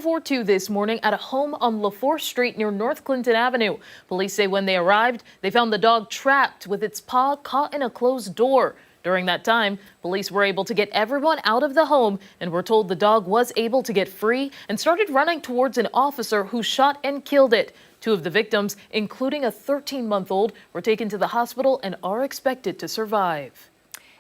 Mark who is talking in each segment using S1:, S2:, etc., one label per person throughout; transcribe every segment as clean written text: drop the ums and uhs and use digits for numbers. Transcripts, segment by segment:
S1: 4:02 this morning at a home on LaFourche Street near North Clinton Avenue. Police say when they arrived, they found the dog trapped with its paw caught in a closed door. During that time, police were able to get everyone out of the home and were told the dog was able to get free and started running towards an officer who shot and killed it. Two of the victims, including a 13-month-old, were taken to the hospital and are expected to survive.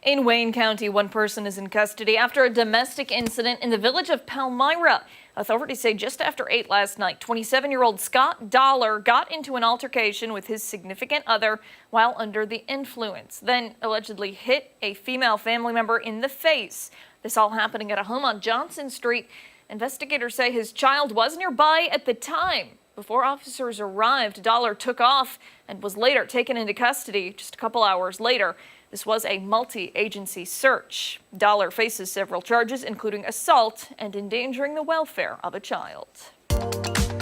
S2: In Wayne County, one person is in custody after a domestic incident in the village of Palmyra. Authorities say just after 8 last night, 27-year-old Scott Dollar got into an altercation with his significant other while under the influence, then allegedly hit a female family member in the face. This all happening at a home on Johnson Street. Investigators say his child was nearby at the time. Before officers arrived, Dollar took off and was later taken into custody just a couple hours later. This was a multi-agency search. Dollar faces several charges, including assault and endangering the welfare of a child.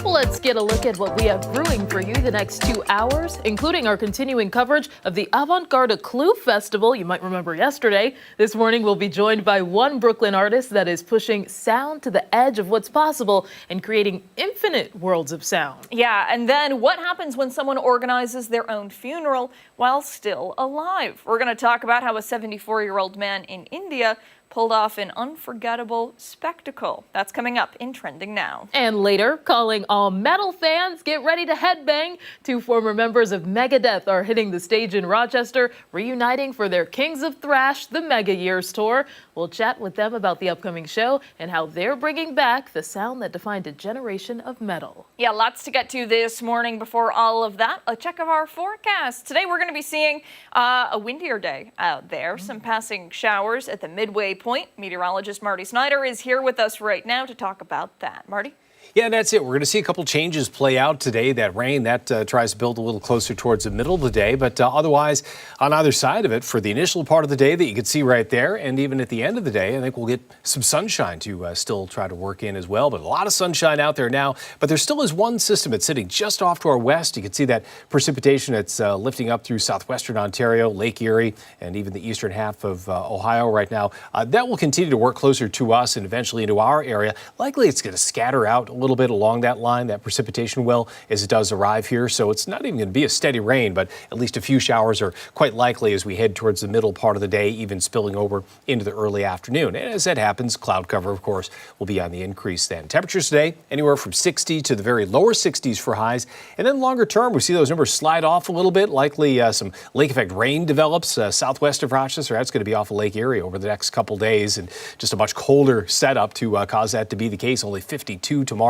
S1: Well, let's get a look at what we have brewing for you the next 2 hours, including our continuing coverage of the Avant-Garde Clue Festival. You might remember yesterday. This morning, we'll be joined by one Brooklyn artist that is pushing sound to the edge of what's possible and creating infinite worlds of sound.
S2: Yeah, and then what happens when someone organizes their own funeral while still alive? We're going to talk about how a 74-year-old man in India pulled off an unforgettable spectacle. That's coming up in Trending Now.
S1: And later, calling all metal fans, get ready to headbang. Two former members of Megadeth are hitting the stage in Rochester, reuniting for their Kings of Thrash, the Mega Years tour. We'll chat with them about the upcoming show and how they're bringing back the sound that defined a generation of metal.
S2: Yeah, lots to get to this morning. Before all of that, a check of our forecast. Today we're going to be seeing a windier day out there, some passing showers at the midway point. Meteorologist Marty Snyder is here with us right now to talk about that. Marty?
S3: Yeah, that's it. We're going to see a couple changes play out today. That rain, that tries to build a little closer towards the middle of the day. But otherwise, on either side of it, for the initial part of the day that you can see right there, and even at the end of the day, I think we'll get some sunshine to still try to work in as well. But a lot of sunshine out there now. But there still is one system that's sitting just off to our west. You can see that precipitation that's lifting up through southwestern Ontario, Lake Erie, and even the eastern half of Ohio right now. That will continue to work closer to us and eventually into our area. Likely it's going to scatter out a little bit along that line, that precipitation will, as it does arrive here. So it's not even going to be a steady rain, but at least a few showers are quite likely as we head towards the middle part of the day, even spilling over into the early afternoon. And as that happens, cloud cover, of course, will be on the increase then. Temperatures today, anywhere from 60 to the very lower 60s for highs. And then longer term, we see those numbers slide off a little bit. Likely some lake effect rain develops southwest of Rochester. That's going to be off of Lake Erie over the next couple days, and just a much colder setup to cause that to be the case. Only 52 tomorrow.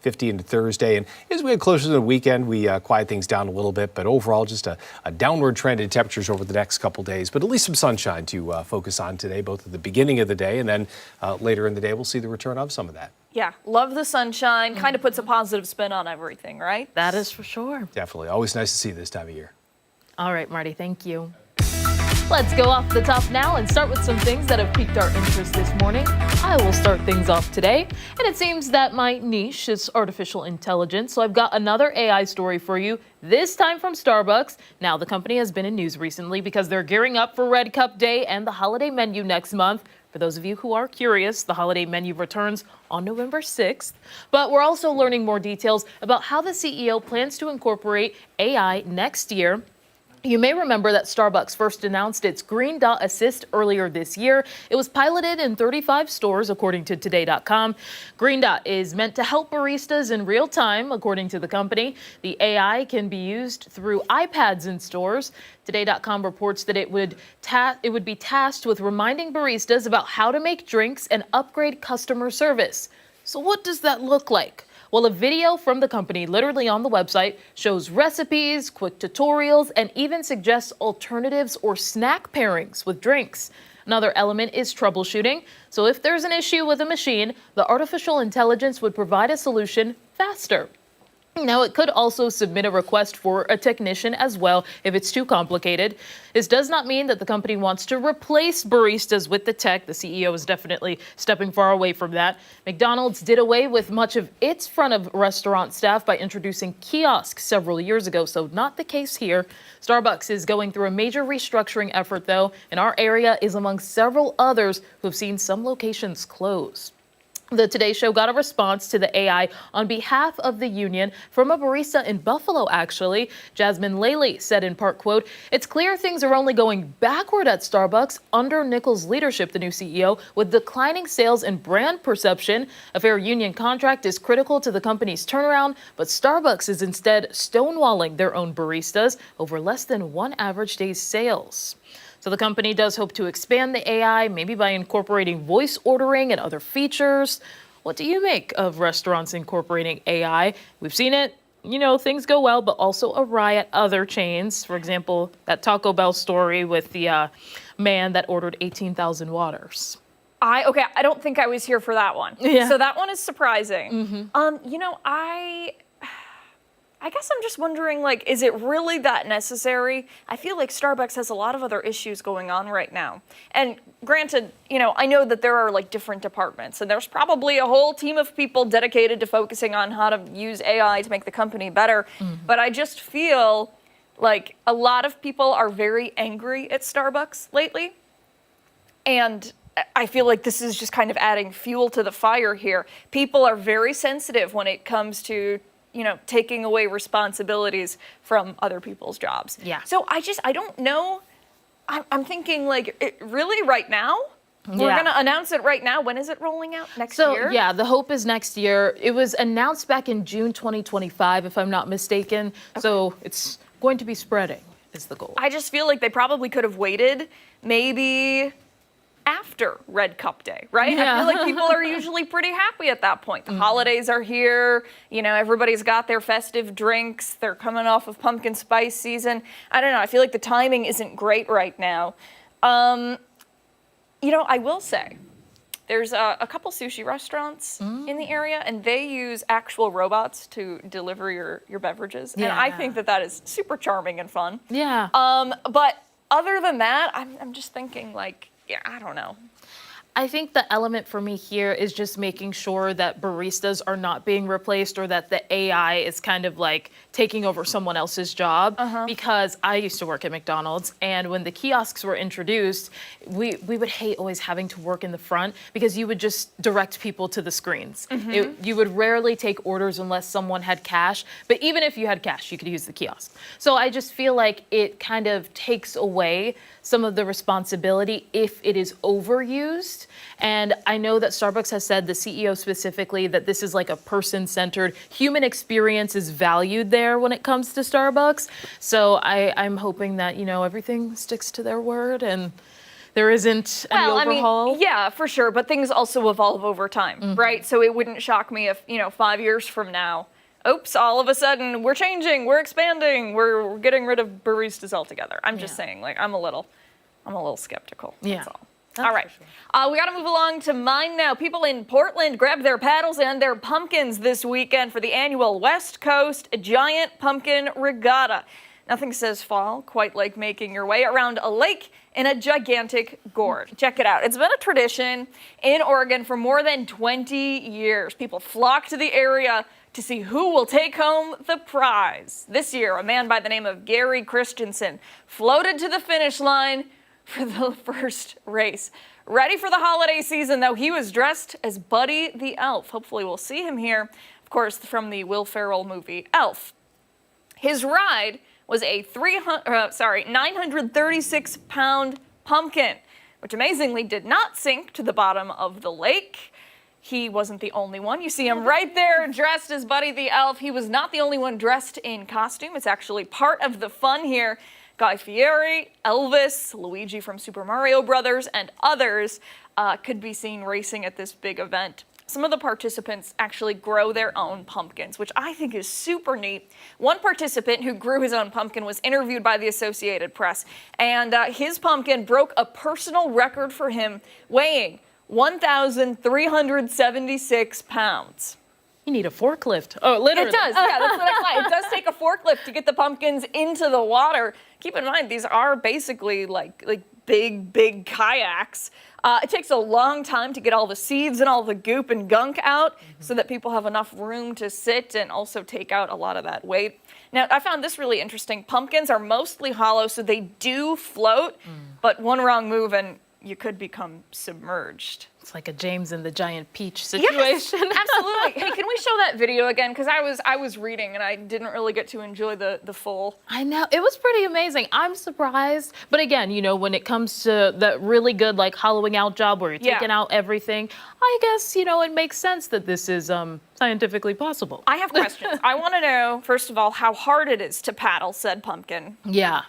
S3: 50 into Thursday. And as we get closer to the weekend, we quiet things down a little bit. But overall, just a downward trend in temperatures over the next couple days. But at least some sunshine to focus on today, both at the beginning of the day and then later in the day, we'll see the return of some of that.
S2: Yeah, love the sunshine. Kind of puts a positive spin on everything, right?
S1: That is for sure.
S3: Definitely. Always nice to see this time of year.
S1: All right, Marty, thank you. Let's go off the top now and start with some things that have piqued our interest this morning. I will start things off today, and it seems that my niche is artificial intelligence, so I've got another AI story for you, this time from Starbucks. Now, the company has been in news recently because they're gearing up for Red Cup Day and the holiday menu next month. For those of you who are curious, the holiday menu returns on November 6th. But we're also learning more details about how the CEO plans to incorporate AI next year. You may remember that Starbucks first announced its Green Dot Assist earlier this year. It was piloted in 35 stores, according to Today.com. Green Dot is meant to help baristas in real time, according to the company. The AI can be used through iPads in stores. Today.com reports that it would be tasked with reminding baristas about how to make drinks and upgrade customer service. So what does that look like? Well, a video from the company literally on the website shows recipes, quick tutorials, and even suggests alternatives or snack pairings with drinks. Another element is troubleshooting. So if there's an issue with a machine, the artificial intelligence would provide a solution faster. Now, it could also submit a request for a technician as well if it's too complicated. This does not mean that the company wants to replace baristas with the tech. The CEO is definitely stepping far away from that. McDonald's did away with much of its front of restaurant staff by introducing kiosks several years ago, so not the case here. Starbucks is going through a major restructuring effort, though, and our area is among several others who have seen some locations close. The Today Show got a response to the AI on behalf of the union from a barista in Buffalo, actually. Jasmine Laley said in part, quote, "It's clear things are only going backward at Starbucks under Nichols' leadership," the new CEO, "with declining sales and brand perception. A fair union contract is critical to the company's turnaround, but Starbucks is instead stonewalling their own baristas over less than one average day's sales." So the company does hope to expand the AI, maybe by incorporating voice ordering and other features. What do you make of restaurants incorporating AI? We've seen it, things go well, but also awry at other chains. For example, that Taco Bell story with the man that ordered 18,000 waters.
S2: I don't think I was here for that one.
S1: Yeah.
S2: So that one is surprising. I guess I'm just wondering, is it really that necessary? I feel like Starbucks has a lot of other issues going on right now. And granted, I know that there are different departments, and there's probably a whole team of people dedicated to focusing on how to use AI to make the company better. But I just feel like a lot of people are very angry at Starbucks lately. And I feel like this is just kind of adding fuel to the fire here. People are very sensitive when it comes to taking away responsibilities from other people's jobs.
S1: Yeah.
S2: So I don't know. I'm thinking really right now? We're
S1: Yeah.
S2: going to announce it right now. When is it rolling out? Next year?
S1: So, yeah, the hope is next year. It was announced back in June 2025, if I'm not mistaken. Okay. So it's going to be spreading is the goal.
S2: I just feel like they probably could have waited maybe after Red Cup Day, right?
S1: Yeah.
S2: I feel like people are usually pretty happy at that point. The holidays are here. Everybody's got their festive drinks. They're coming off of pumpkin spice season. I don't know. I feel like the timing isn't great right now. I will say there's a couple sushi restaurants in the area, and they use actual robots to deliver your beverages.
S1: Yeah.
S2: And I think that is super charming and fun.
S1: Yeah.
S2: But other than that, I'm just thinking I don't know.
S1: I think the element for me here is just making sure that baristas are not being replaced or that the AI is kind of taking over someone else's job. Because I used to work at McDonald's, and when the kiosks were introduced, we would hate always having to work in the front because you would just direct people to the screens. You would rarely take orders unless someone had cash, but even if you had cash, you could use the kiosk. So I just feel like it kind of takes away some of the responsibility if it is overused. And I know that Starbucks has said, the CEO specifically, that this is a person-centered, human experience is valued there when it comes to Starbucks. So I'm hoping that, everything sticks to their word and there isn't any overhaul.
S2: Yeah, for sure. But things also evolve over time, right? So it wouldn't shock me if, 5 years from now, oops, all of a sudden we're changing, we're expanding, we're getting rid of baristas altogether. I'm just saying, I'm a little skeptical. That's all. All right. Sure. We got to move along to Mine Now. People in Portland grabbed their paddles and their pumpkins this weekend for the annual West Coast Giant Pumpkin Regatta. Nothing says fall quite like making your way around a lake in a gigantic gourd. Check it out. It's been a tradition in Oregon for more than 20 years. People flock to the area to see who will take home the prize. This year, a man by the name of Gary Christensen floated to the finish line for the first race. Ready for the holiday season, though, he was dressed as Buddy the Elf. Hopefully we'll see him here, of course, from the Will Ferrell movie Elf. His ride was a 936-pound pumpkin, which amazingly did not sink to the bottom of the lake. He wasn't the only one. You see him right there dressed as Buddy the Elf. He was not the only one dressed in costume. It's actually part of the fun here. Guy Fieri, Elvis, Luigi from Super Mario Brothers, and others could be seen racing at this big event. Some of the participants actually grow their own pumpkins, which I think is super neat. One participant who grew his own pumpkin was interviewed by the Associated Press, and his pumpkin broke a personal record for him, weighing 1,376 pounds.
S1: You need a forklift. Oh, literally.
S2: It does. Yeah, that's what I thought. It does take a forklift to get the pumpkins into the water. Keep in mind, these are basically like big kayaks. It takes a long time to get all the seeds and all the goop and gunk out so that people have enough room to sit and also take out a lot of that weight. Now, I found this really interesting. Pumpkins are mostly hollow, so they do float, but one wrong move and you could become submerged.
S1: It's like a James and the Giant Peach situation.
S2: Yes, absolutely. Hey, can we show that video again? Because I was reading and I didn't really get to enjoy the full.
S1: I know, it was pretty amazing. I'm surprised. But again, you know, when it comes to that really good like hollowing out job where you're taking out everything, I guess, you know, it makes sense that this is scientifically possible.
S2: I have questions. I want to know, first of all, how hard it is to paddle said pumpkin.
S1: Yeah.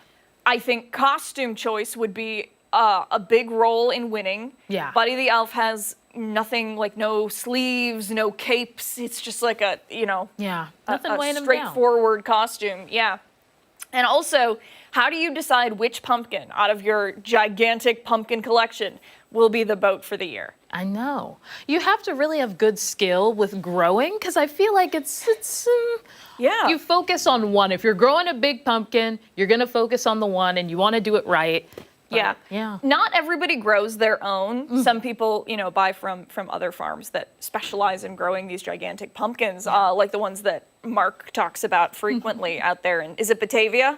S2: I think costume choice would be a big role in winning.
S1: Yeah.
S2: Buddy the Elf has nothing, like no sleeves, no capes. It's just like a, you know,
S1: nothing weighing him down.
S2: straightforward costume. Yeah. And also, how do you decide which pumpkin out of your gigantic pumpkin collection will be the boat for the year?
S1: I know. You have to really have good skill with growing because I feel like it's you focus on one. If you're growing a big pumpkin, you're going to focus on the one and you want to do it right. But, yeah.
S2: Not everybody grows their own. Some people, you know, buy from other farms that specialize in growing these gigantic pumpkins, like the ones that Mark talks about frequently out there. And is it Batavia?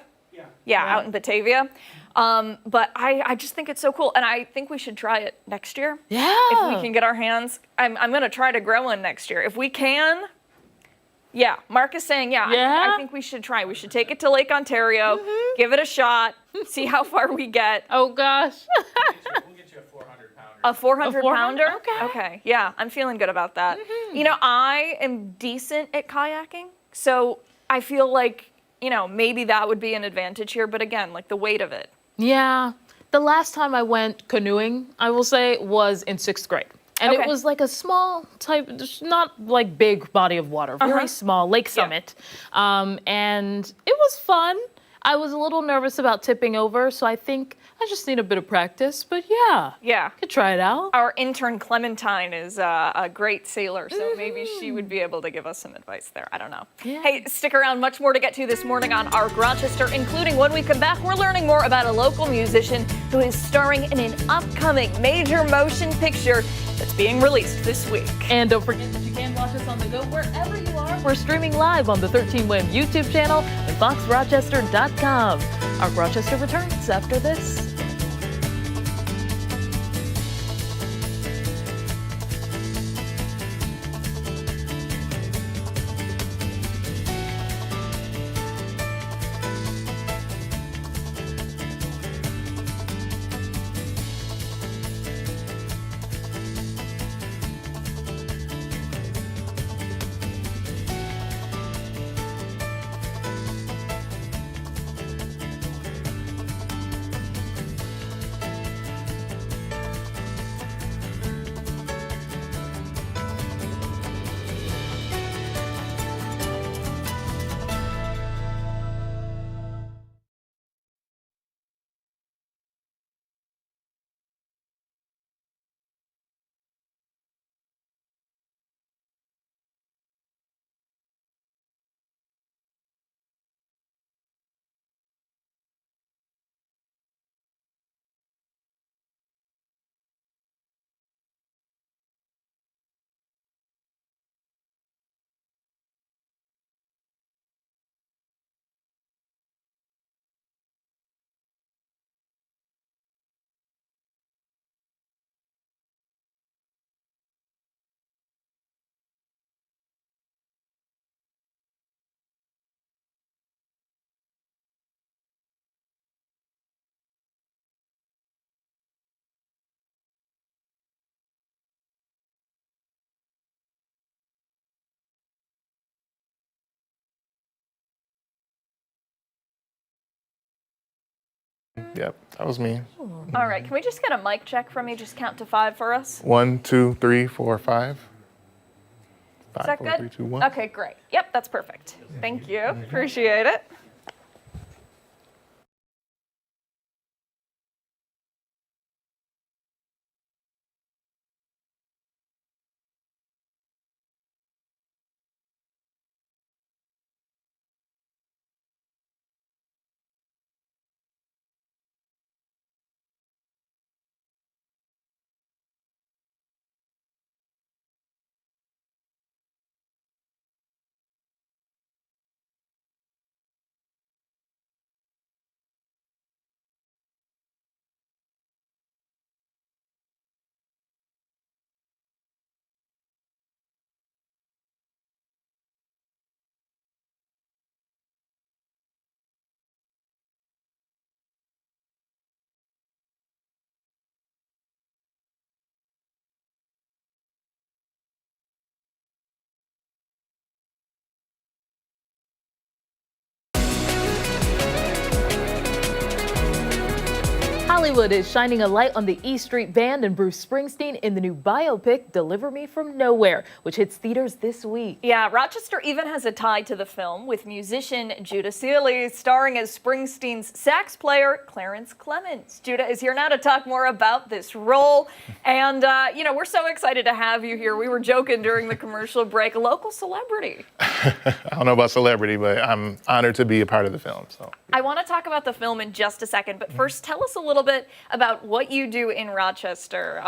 S2: Yeah, out in Batavia. But I just think it's so cool, and I think we should try it next year.
S1: Yeah.
S2: If we can get our hands, I'm gonna try to grow one next year if we can. Yeah, Mark is saying, I think we should try. We should take it to Lake Ontario, give it a shot, see how far we get.
S1: Oh gosh.
S3: We'll get you a 400-pounder.
S2: A 400-pounder?
S1: Okay.
S2: Okay. Yeah, I'm feeling good about that. You know, I am decent at kayaking, so I feel like, you know, maybe that would be an advantage here. But again, like the weight of it.
S1: Yeah. The last time I went canoeing, I will say, was in 6th grade. And it was like a small type, not like big body of water, very small, Lake Summit. And it was fun. I was a little nervous about tipping over, so I think I just need a bit of practice, but yeah. Could try it out.
S2: Our intern Clementine is a great sailor, so maybe she would be able to give us some advice there. I don't know.
S1: Yeah.
S2: Hey, stick around. Much more to get to this morning on Arc Rochester, including when we come back, we're learning more about a local musician who is starring in an upcoming major motion picture that's being released this week.
S1: And don't forget that you can watch us on the go wherever you are. We're streaming live on the 13WIM YouTube channel and foxrochester.com. Arc Rochester returns after this.
S4: Yep, that was me.
S2: All right, can we just get a mic check from you? Just count to 5 for us.
S4: 1, 2, 3, 4, 5.
S2: Is that
S4: 4,
S2: good?
S4: 3, 2, 1.
S2: Okay, great. Yep, that's perfect. Thank you. Appreciate it.
S1: Hollywood is shining a light on the E Street Band and Bruce Springsteen in the new biopic Deliver Me From Nowhere, which hits theaters this week.
S2: Yeah, Rochester even has a tie to the film with musician Judah Seeley starring as Springsteen's sax player Clarence Clemons. Judah is here now to talk more about this role. And, we're so excited to have you here. We were joking during the commercial break, a local celebrity.
S4: I don't know about celebrity, but I'm honored to be a part of the film. So
S2: I want to talk about the film in just a second, but first tell us a little bit about what you do in Rochester.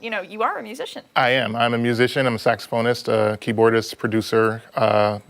S2: You are a musician.
S4: I am. I'm a musician. I'm a saxophonist, keyboardist, producer,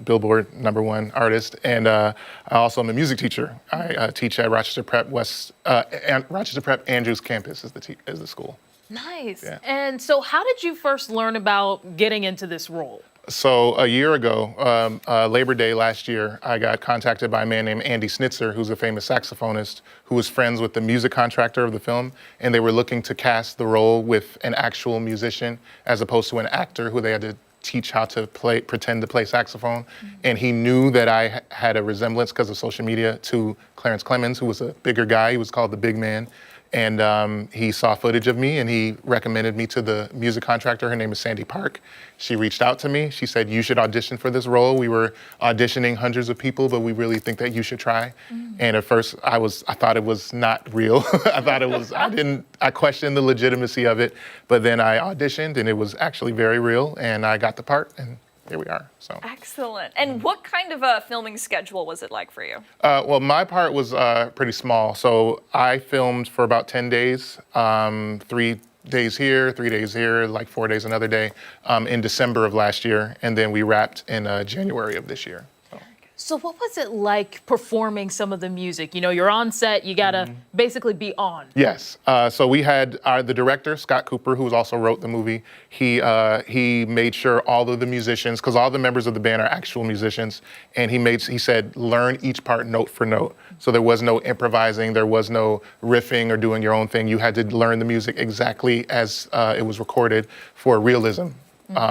S4: Billboard #1 artist, and I also am a music teacher. I teach at Rochester Prep Rochester Prep Andrews campus is the school.
S1: Nice.
S4: Yeah.
S1: And so how did you first learn about getting into this role?
S4: So a year ago, Labor Day last year, I got contacted by a man named Andy Snitzer, who's a famous saxophonist, who was friends with the music contractor of the film, and they were looking to cast the role with an actual musician as opposed to an actor who they had to teach how to pretend to play saxophone. Mm-hmm. And he knew that I had a resemblance because of social media to Clarence Clemons, who was a bigger guy. He was called the Big Man. And he saw footage of me and he recommended me to the music contractor. Her name is Sandy Park. She reached out to me. She said, you should audition for this role. We were auditioning hundreds of people, but we really think that you should try. Mm. And at first I thought it was not real. I questioned the legitimacy of it, but then I auditioned and it was actually very real and I got the part and here we are. So
S2: excellent. And what kind of a filming schedule was it like for you?
S4: Well, my part was pretty small. So I filmed for about 10 days, 3 days here, 3 days here, like 4 days another day, in December of last year. And then we wrapped in January of this year.
S1: So what was it like performing some of the music? You're on set, you gotta basically be on.
S4: Yes. So we had the director, Scott Cooper, who also wrote the movie. He made sure all of the musicians, because all the members of the band are actual musicians, and he said, learn each part note for note. So there was no improvising, there was no riffing or doing your own thing. You had to learn the music exactly as it was recorded for realism,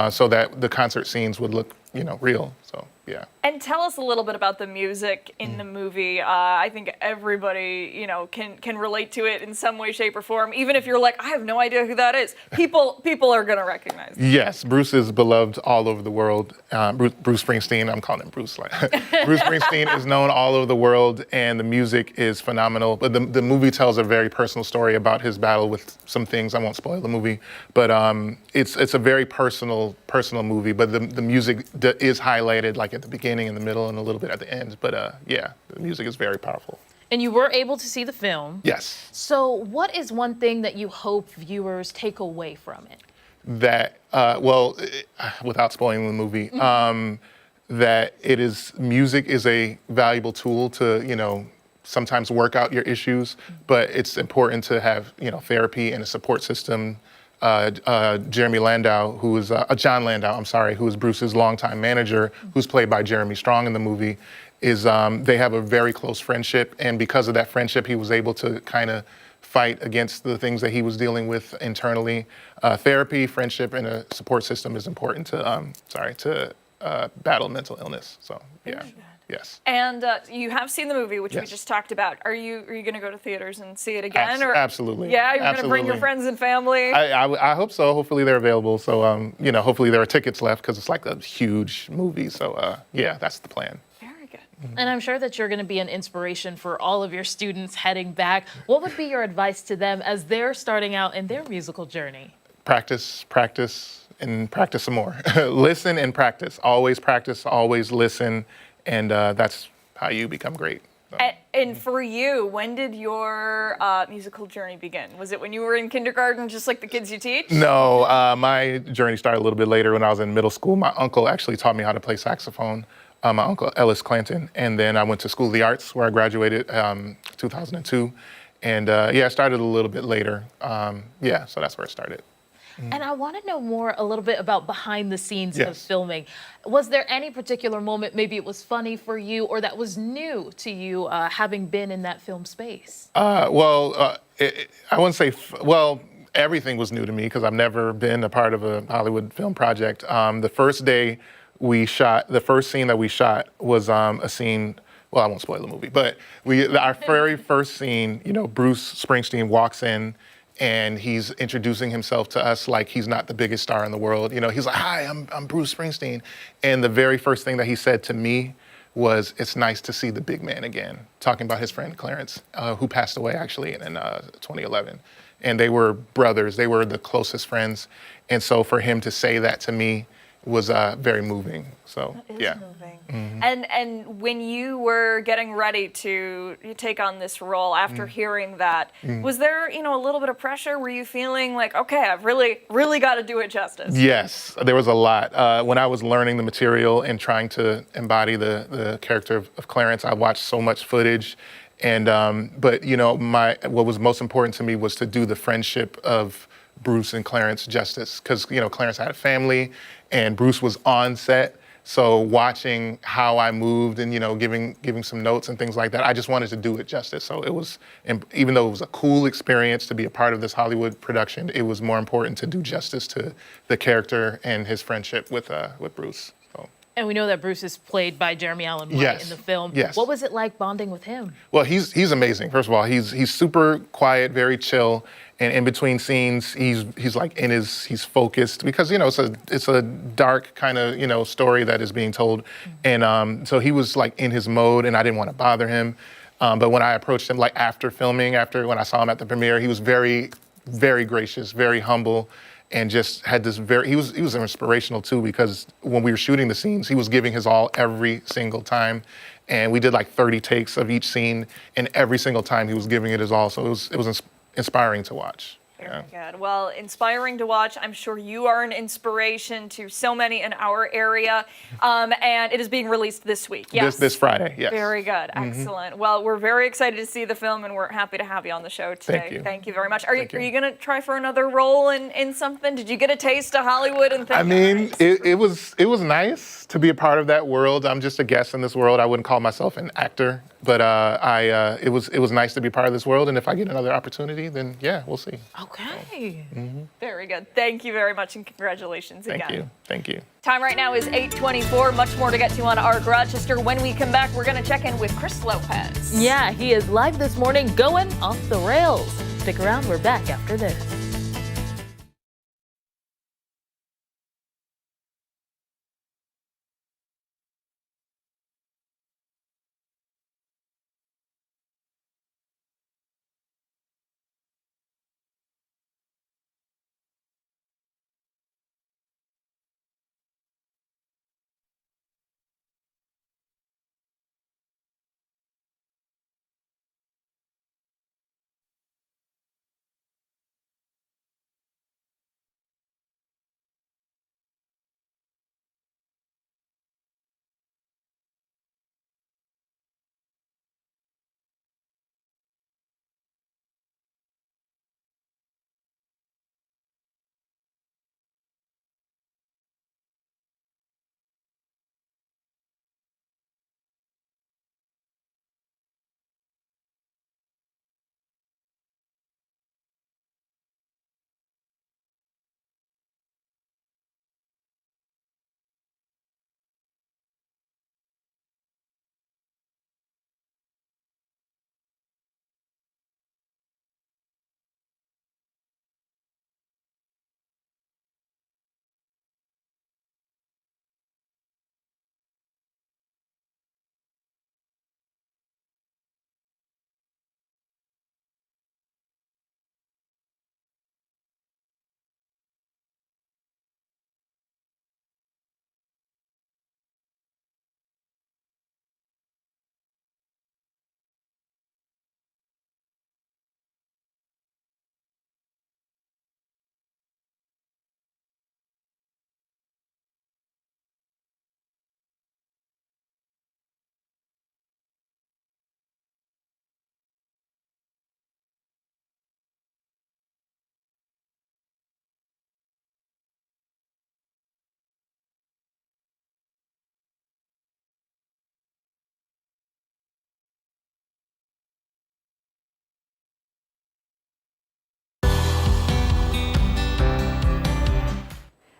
S4: so that the concert scenes would look, real. So, yeah.
S2: And tell us a little bit about the music in the movie. I think everybody, can relate to it in some way, shape, or form. Even if you're like, I have no idea who that is. People are gonna recognize it.
S4: Yes, Bruce is beloved all over the world. Bruce Springsteen, I'm calling him Bruce. Bruce Springsteen is known all over the world, and the music is phenomenal. But the movie tells a very personal story about his battle with some things. I won't spoil the movie, but it's a very personal movie. But the music is highlighted like at the beginning, in the middle, and a little bit at the end. But the music is very powerful.
S1: And you were able to see the film.
S4: Yes.
S1: So what is one thing that you hope viewers take away from it?
S4: That, without spoiling the movie, that music is a valuable tool to, sometimes work out your issues, but it's important to have, therapy and a support system. Jeremy Landau, John Landau, who is Bruce's longtime manager, who's played by Jeremy Strong in the movie, they have a very close friendship, and because of that friendship, he was able to kind of fight against the things that he was dealing with internally. Therapy, friendship, and a support system is important to battle mental illness. So, yeah. Yes. And
S2: you have seen the movie, which we just talked about. Are you going to go to theaters and see it again?
S4: Absolutely.
S2: Yeah, you're going to bring your friends and family?
S4: I hope so. Hopefully they're available. So, hopefully there are tickets left because it's like a huge movie. So, that's the plan.
S2: Very good.
S1: And I'm sure that you're going to be an inspiration for all of your students heading back. What would be your advice to them as they're starting out in their musical journey?
S4: Practice, and practice some more. Listen and practice. Always listen. And that's how you become great. So.
S2: And for you, when did your musical journey begin? Was it when you were in kindergarten, just like the kids you teach?
S4: No, my journey started a little bit later when I was in middle school. My uncle actually taught me how to play saxophone, my uncle Ellis Clanton. And then I went to School of the Arts where I graduated 2002. And I started a little bit later. So that's where it started.
S1: And I want to know a little bit about behind the scenes of filming. Was there any particular moment, maybe it was funny for you or that was new to you having been in that film space? I wouldn't say, everything was new to me because I've never been a part of a Hollywood film project. The first scene that we shot was a scene
S4: well, I won't spoil the movie, but our very first scene, you know, Bruce Springsteen walks in and he's introducing himself to us like he's not the biggest star in the world. You know, he's like, "Hi, I'm Bruce Springsteen." And the very first thing that he said to me was, "It's nice to see the big man again," talking about his friend Clarence, who passed away actually in 2011. And they were brothers, they were the closest friends. And so for him to say that to me was very moving. So
S2: That is
S4: yeah.
S2: moving.
S4: Mm-hmm.
S2: And when you were getting ready to take on this role after hearing that, was there, you know, a little bit of pressure? Were you feeling like, okay, I've really got to do it justice?
S4: Yes, there was a lot. When I was learning the material and trying to embody the character of Clarence, I watched so much footage. And but you know, what was most important to me was to do the friendship of Bruce and Clarence justice, because you know Clarence had a family, and Bruce was on set. So watching how I moved and you know giving some notes and things like that, I just wanted to do it justice. So it was, even though it was a cool experience to be a part of this Hollywood production, it was more important to do justice to the character and his friendship with Bruce. So.
S1: And we know that Bruce is played by Jeremy Allen White
S4: Yes.
S1: in the film.
S4: Yes.
S1: What was it like bonding with him?
S4: Well, he's amazing. First of all, he's super quiet, very chill, and in between scenes, he's like he's focused, because you know it's a dark kind of you know story that is being told, and so he was like in his mode, and I didn't want to bother him, but when I approached him like after filming, when I saw him at the premiere, he was very, very gracious, very humble. And just had this he was inspirational too, because when we were shooting the scenes, he was giving his all every single time. And we did like 30 takes of each scene, and every single time he was giving it his all. So it was inspiring to watch.
S2: Very good. Well, inspiring to watch. I'm sure you are an inspiration to so many in our area. And it is being released this week. Yes.
S4: This Friday, yes.
S2: Very good. Excellent. Well, we're very excited to see the film, and we're happy to have you on the show today.
S4: Thank you.
S2: Thank you very much. Are you
S4: you.
S2: going to try for another role in something? Did you get a taste of Hollywood and think?
S4: I mean, it was nice to be a part of that world. I'm just a guest in this world. I wouldn't call myself an actor, but it was nice to be part of this world. And if I get another opportunity, then yeah, we'll see.
S1: Okay.
S2: Very good. Thank you very much, and congratulations again.
S4: Thank you.
S2: Time right now is 8:24. Much more to get to on Arc Rochester. When we come back, we're going to check in with Chris Lopez.
S1: Yeah, he is live this morning going off the rails. Stick around, we're back after this.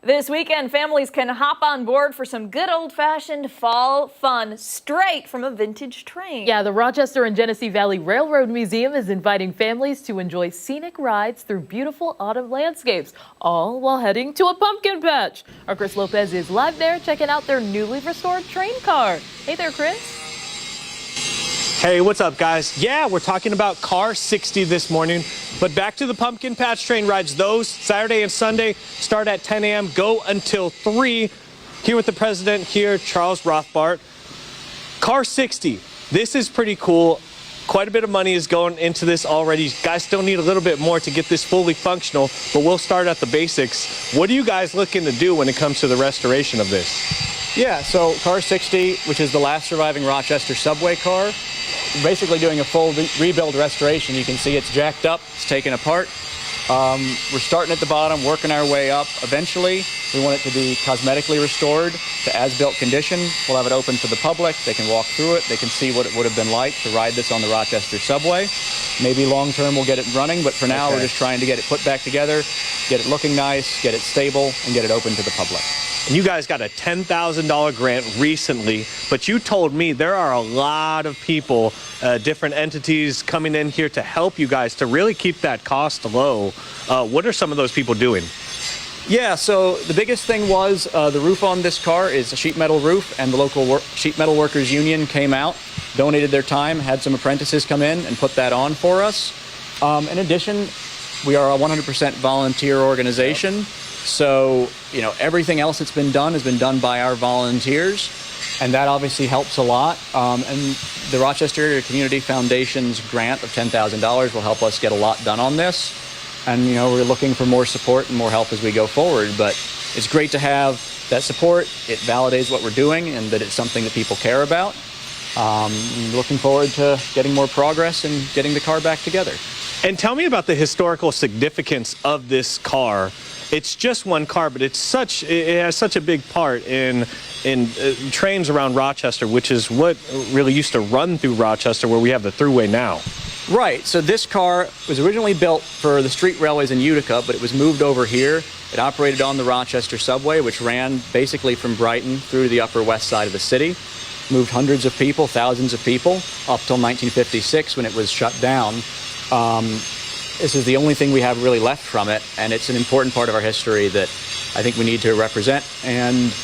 S2: This weekend, families can hop on board for some good old-fashioned fall fun straight from a vintage train.
S1: Yeah, the Rochester and Genesee Valley Railroad Museum is inviting families to enjoy scenic rides through beautiful autumn landscapes, all while heading to a pumpkin patch. Our Chris Lopez is live there checking out their newly restored train car. Hey there, Chris.
S5: Hey, what's up, guys? Yeah, we're talking about Car 60 this morning, but back to the pumpkin patch train rides. Those Saturday and Sunday start at 10 a.m., go until 3. Here with the president here, Charles Rothbart. Car 60, this is pretty cool. Quite a bit of money is going into this already. You guys still need a little bit more to get this fully functional, but we'll start at the basics. What are you guys looking to do when it comes to the restoration of this?
S6: Yeah, so Car 60, which is the last surviving Rochester subway car, basically doing a full rebuild restoration. You can see it's jacked up, it's taken apart. We're starting at the bottom, working our way up. Eventually, we want it to be cosmetically restored to as-built condition. We'll have it open to the public. They can walk through it. They can see what it would have been like to ride this on the Rochester subway. Maybe long-term we'll get it running, but for now we're just trying to get it put back together, get it looking nice, get it stable, and get it open to the public.
S5: And you guys got a $10,000 grant recently, but you told me there are a lot of people, different entities coming in here to help you guys to really keep that cost low. What are some of those people doing?
S6: Yeah, so the biggest thing was the roof on this car is a sheet metal roof, and the local sheet metal workers union came out, donated their time, had some apprentices come in and put that on for us. In addition, we are a 100% volunteer organization. So, you know, everything else that's been done has been done by our volunteers, and that obviously helps a lot. And the Rochester Area Community Foundation's grant of $10,000 will help us get a lot done on this. And, you know, we're looking for more support and more help as we go forward. But it's great to have that support. It validates what we're doing and that it's something that people care about. Looking forward to getting more progress and getting the car back together.
S5: And tell me about the historical significance of this car. It's just one car, but it has such a big part in trains around Rochester, which is what really used to run through Rochester, where we have the thruway now.
S6: Right, so this car was originally built for the street railways in Utica, but it was moved over here. It operated on the Rochester subway, which ran basically from Brighton through the upper west side of the city. Moved hundreds of people, thousands of people, up till 1956 when it was shut down. This is the only thing we have really left from it, and it's an important part of our history that I think we need to represent. And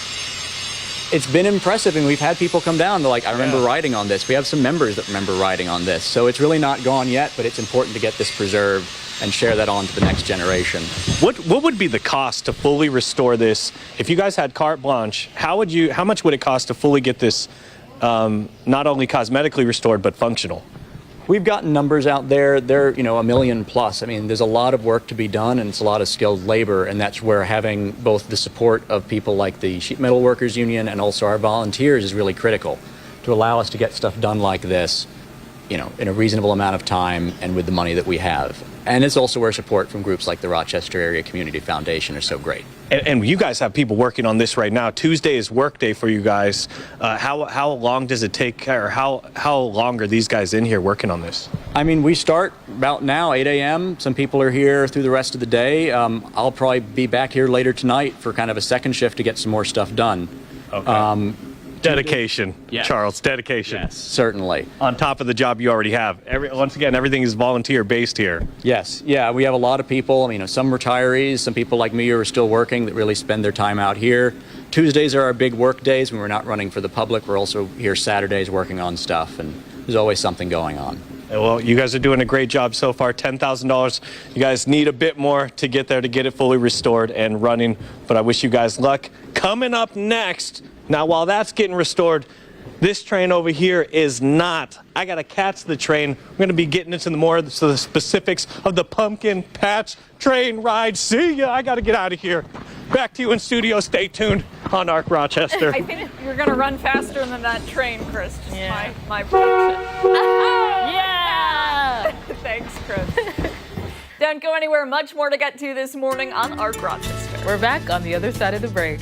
S6: it's been impressive, and we've had people come down. They're like, I remember riding on this. We have some members that remember riding on this. So it's really not gone yet, but it's important to get this preserved and share that on to the next generation.
S5: What would be the cost to fully restore this? If you guys had carte blanche, how much would it cost to fully get this not only cosmetically restored, but functional?
S6: We've gotten numbers out there. They're, you know, $1 million plus. I mean, there's a lot of work to be done, and it's a lot of skilled labor, and that's where having both the support of people like the Sheet Metal Workers Union and also our volunteers is really critical to allow us to get stuff done like this, you know, in a reasonable amount of time and with the money that we have. And it's also where support from groups like the Rochester Area Community Foundation are so great.
S5: And you guys have people working on this right now. Tuesday is work day for you guys. How long does it take, or how long are these guys in here working on this?
S6: I mean, we start about now, 8 a.m. Some people are here through the rest of the day. I'll probably be back here later tonight for kind of a second shift to get some more stuff done.
S5: Okay. Dedication,
S6: Yes.
S5: Charles, dedication.
S6: Yes, certainly.
S5: On top of the job you already have. Once again, everything is volunteer based here.
S6: Yes, yeah, we have a lot of people, you know, some retirees, some people like me who are still working that really spend their time out here. Tuesdays are our big work days when we're not running for the public. We're also here Saturdays working on stuff, and there's always something going on.
S5: Well, you guys are doing a great job so far. $10,000. You guys need a bit more to get there to get it fully restored and running, but I wish you guys luck. Coming up next, now while that's getting restored, this train over here is not. I got to catch the train. We're going to be getting into the specifics of the pumpkin patch train ride. See ya. I got to get out of here. Back to you in studio. Stay tuned on Arc Rochester.
S2: I think you're going to run faster than that train, Chris. Just my prediction.
S1: Yeah!
S2: Thanks, Chris. Don't go anywhere. Much more to get to this morning on Arc Rochester.
S1: We're back on the other side of the break.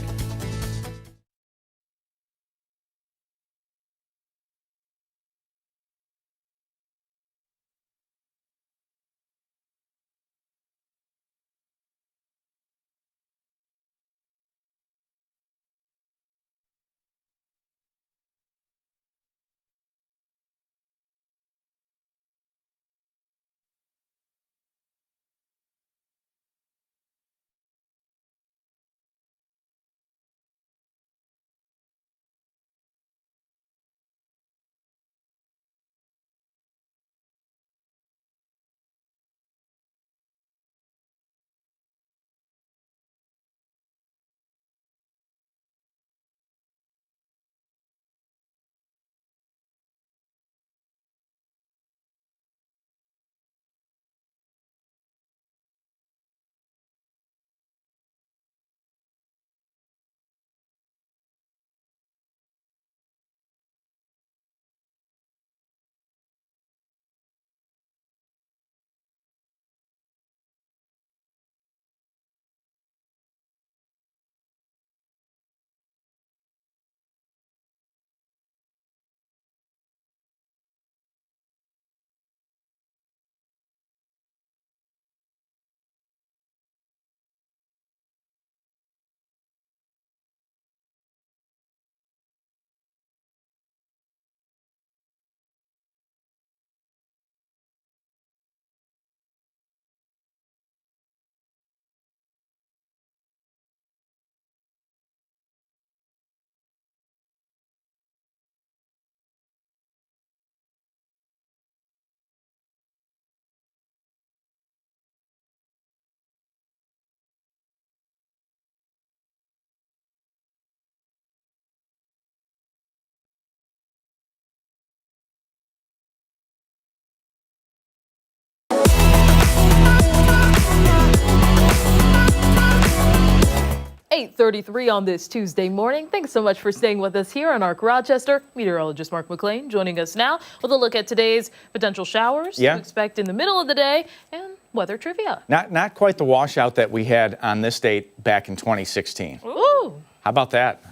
S1: 8:33 on this Tuesday morning. Thanks so much for staying with us here on ARC Rochester. Meteorologist Mark McLean joining us now with a look at today's potential showers to expect in the middle of the day and weather trivia.
S7: Not quite the washout that we had on this date back in 2016.
S1: Ooh.
S7: How about that?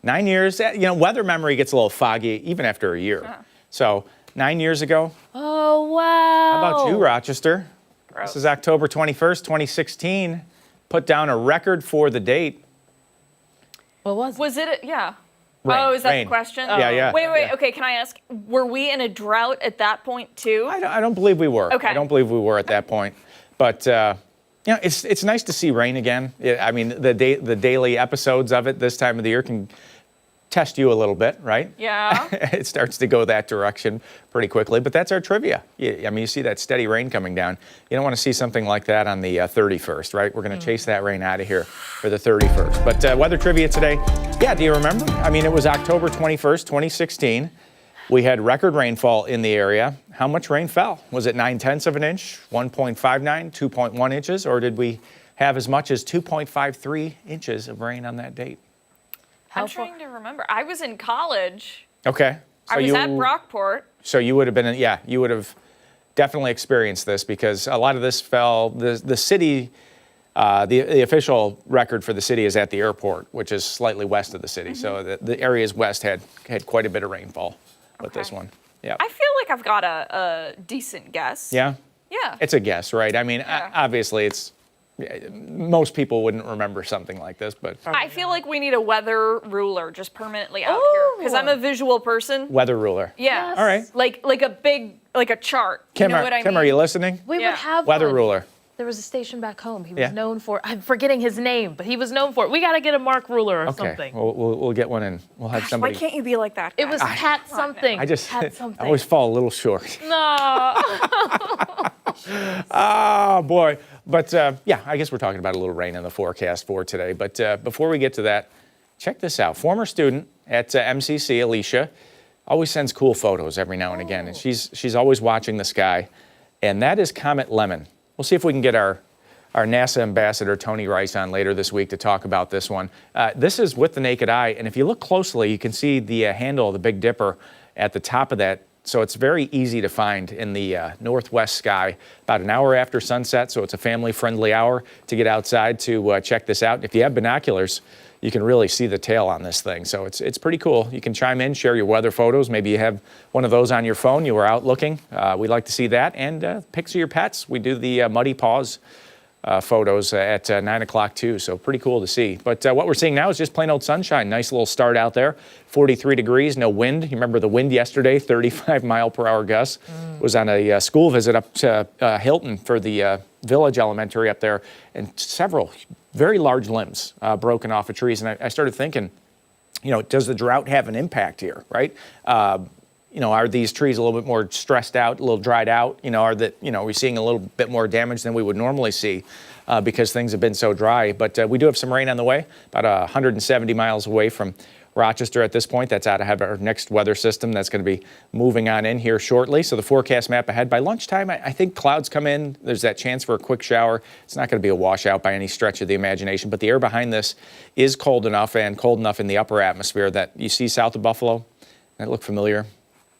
S7: 9 years, weather memory gets a little foggy even after a year. So 9 years ago.
S1: Oh, wow.
S7: How about you, Rochester?
S2: Gross.
S7: This is October 21st, 2016. Put down a record for the date.
S1: What was it?
S2: Was it? Yeah.
S7: Rain,
S2: Oh, is that
S7: rain.
S2: the question?
S7: Yeah.
S2: Wait.
S7: Yeah.
S2: Okay, can I ask, were we in a drought at that point too?
S7: I don't believe we were.
S2: Okay.
S7: I don't believe we were at that point. But it's nice to see rain again. I mean, the daily episodes of it this time of the year can test you a little bit, right?
S2: Yeah.
S7: It starts to go that direction pretty quickly. But that's our trivia. You see that steady rain coming down. You don't want to see something like that on the 31st, right? We're going to chase that rain out of here for the 31st. But weather trivia today, do you remember? I mean, it was October 21st, 2016. We had record rainfall in the area. How much rain fell? Was it 9/10 of an inch, 1.59, 2.1 inches, or did we have as much as 2.53 inches of rain on that date?
S2: I'm trying to remember. I was in college.
S7: Okay. So
S2: I was at Brockport.
S7: So you would have been, you would have definitely experienced this because a lot of this fell, the city, the official record for the city is at the airport, which is slightly west of the city. So the areas west had quite a bit of rainfall with this one. Yeah.
S2: I feel like I've got a decent guess.
S7: Yeah?
S2: Yeah.
S7: It's a guess, right? I mean, obviously most people wouldn't remember something like this, but.
S2: I feel like we need a weather ruler just permanently out here because I'm a visual person.
S7: Weather ruler.
S2: Yeah.
S1: Yes.
S7: All right.
S2: Like a big, like a chart.
S7: Kim,
S2: you know what I mean?
S7: Kim, are you listening?
S1: We
S2: Yeah.
S1: would have
S7: Weather
S1: one.
S7: ruler.
S1: There was a station back home. He was
S7: Yeah.
S1: known for, I'm forgetting his name, but he was known for it. We got to get a Mark ruler or
S7: Okay.
S1: something.
S7: We'll get one and we'll have
S2: Why
S7: somebody.
S2: can't you be like that?
S1: It was
S2: guys?
S1: Pat something.
S7: I just
S1: Pat
S7: I
S1: something.
S7: always fall a little short.
S1: No.
S7: Oh, boy. But, I guess we're talking about a little rain in the forecast for today. But before we get to that, check this out. Former student at MCC, Alicia, always sends cool photos every now and again. And she's always watching the sky. And that is Comet Lemon. We'll see if we can get our NASA ambassador, Tony Rice, on later this week to talk about this one. This is with the naked eye. And if you look closely, you can see the handle of the Big Dipper at the top of that. So it's very easy to find in the northwest sky about an hour after sunset. So it's a family-friendly hour to get outside to check this out. If you have binoculars, you can really see the tail on this thing. So it's pretty cool. You can chime in, share your weather photos. Maybe you have one of those on your phone. You were out looking. We'd like to see that. And pics of your pets. We do the Muddy Paws photos at 9 o'clock too, so pretty cool to see. But what we're seeing now is just plain old sunshine. Nice little start out there. 43 degrees, no wind. You remember the wind yesterday, 35-mile-per-hour gusts. Was on a school visit up to Hilton for the Village Elementary up there, and several very large limbs broken off of trees. And I started thinking, does the drought have an impact here, right? Are these trees a little bit more stressed out, a little dried out? Are we seeing a little bit more damage than we would normally see because things have been so dry? But we do have some rain on the way, about 170 miles away from Rochester at this point. That's out of our next weather system that's going to be moving on in here shortly. So the forecast map ahead by lunchtime, I think clouds come in. There's that chance for a quick shower. It's not going to be a washout by any stretch of the imagination, but the air behind this is cold enough and cold enough in the upper atmosphere that you see south of Buffalo. That look familiar?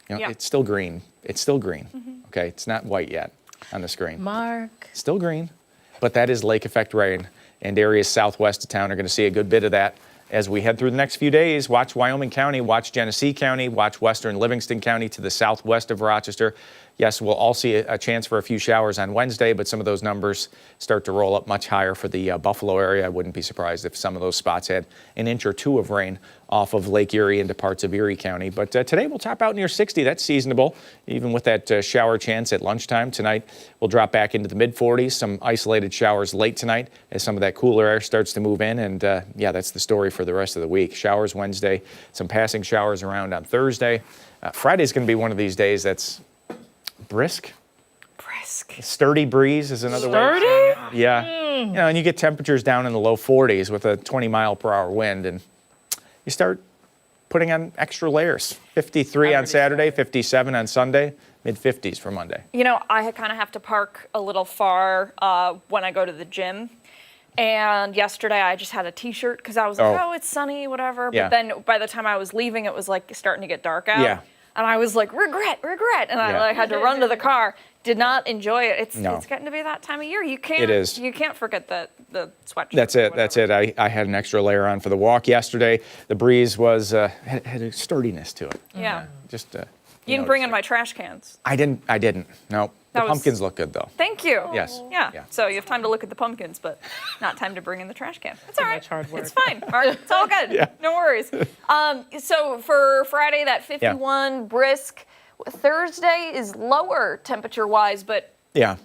S7: It's still green. It's still green. Okay, it's not white yet on the screen.
S1: Mark.
S7: Still green, but that is lake effect rain, and areas southwest of town are going to see a good bit of that as we head through the next few days. Watch Wyoming County, watch Genesee County, watch western Livingston County to the southwest of Rochester. Yes, we'll all see a chance for a few showers on Wednesday, but some of those numbers start to roll up much higher for the Buffalo area. I wouldn't be surprised if some of those spots had an inch or two of rain off of Lake Erie into parts of Erie County. But today we'll top out near 60. That's seasonable, even with that shower chance at lunchtime. Tonight we'll drop back into the mid-40s. Some isolated showers late tonight as some of that cooler air starts to move in. And that's the story for the rest of the week. Showers Wednesday, some passing showers around on Thursday. Friday's going to be one of these days that's brisk. Sturdy breeze is another way of saying it. Yeah. And you get temperatures down in the low 40s with a 20-mile-per-hour wind, and you start putting on extra layers. 53 on Saturday, 57 on Sunday, mid-50s for Monday.
S2: I kind of have to park a little far when I go to the gym. And yesterday I just had a t-shirt because I was like,
S7: Oh.
S2: oh, it's sunny, whatever.
S7: Yeah.
S2: But then by the time I was leaving, it was like starting to get dark out.
S7: Yeah.
S2: And I was like, regret. And I
S7: Yeah.
S2: like had to run to the car. Did not enjoy it. It's
S7: No.
S2: getting to be that time of year. You can't.
S7: It is.
S2: You can't forget the sweatshirt.
S7: That's it. That's it. I had an extra layer on for the walk yesterday. The breeze was had a sturdiness to it.
S2: Yeah.
S7: Just
S2: You didn't bring in my trash cans.
S7: I didn't. No. The
S2: That was-
S7: pumpkins look good though.
S2: Thank you.
S7: Yes.
S2: Yeah.
S7: Yeah.
S2: So you have time to look at the pumpkins, but not time to bring in the trash can. It's all right.
S1: much hard work.
S2: It's fine, Mark. It's all good.
S7: Yeah.
S2: No worries. So for Friday, that 51 brisk. Thursday is lower temperature-wise, but
S7: Yeah.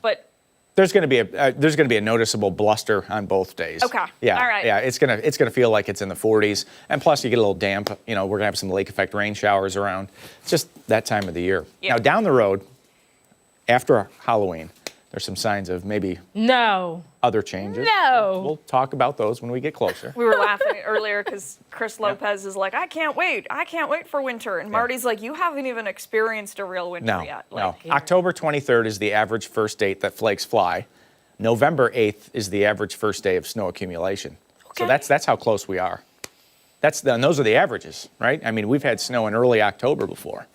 S7: There's going to be a noticeable bluster on both days.
S2: Okay.
S7: Yeah.
S2: All right.
S7: Yeah. It's gonna feel like it's in the 40s, and plus you get a little damp. You know, we're gonna have some lake effect rain showers around. It's just that time of the year.
S2: Yeah.
S7: Now down the road, after Halloween, there's some signs of maybe
S1: No.
S7: other changes.
S1: No.
S7: We'll talk about those when we get closer.
S2: we were laughing earlier because Chris Lopez is like, I can't wait for winter. And Marty's like, you haven't even experienced a real winter
S7: No,
S2: yet.
S7: no.
S2: Like,
S7: October 23rd is the average first date that flakes fly. November 8th is the average first day of snow accumulation. So
S2: Okay.
S7: that's how close we are. And those are the averages, right? I mean, we've had snow in early October before.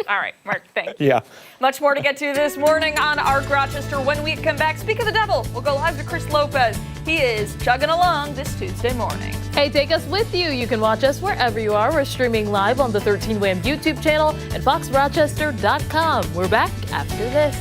S2: All right, Mark, thank you.
S7: Yeah.
S2: Much more to get to this morning on Arc Rochester. When we come back, speak of the devil, we'll go live to Chris Lopez. He is chugging along this Tuesday morning.
S1: Hey, take us with you. You can watch us wherever you are. We're streaming live on the 13 WHAM YouTube channel and foxrochester.com. We're back after this.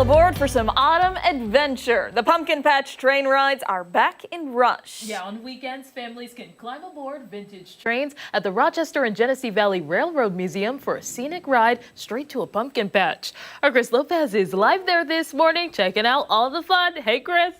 S2: aboard for some autumn adventure. The Pumpkin Patch train rides are back in Rush.
S1: Yeah, on weekends, families can climb aboard vintage trains at the Rochester and Genesee Valley Railroad Museum for a scenic ride straight to a pumpkin patch. Our Chris Lopez is live there this morning, checking out all the fun. Hey, Chris.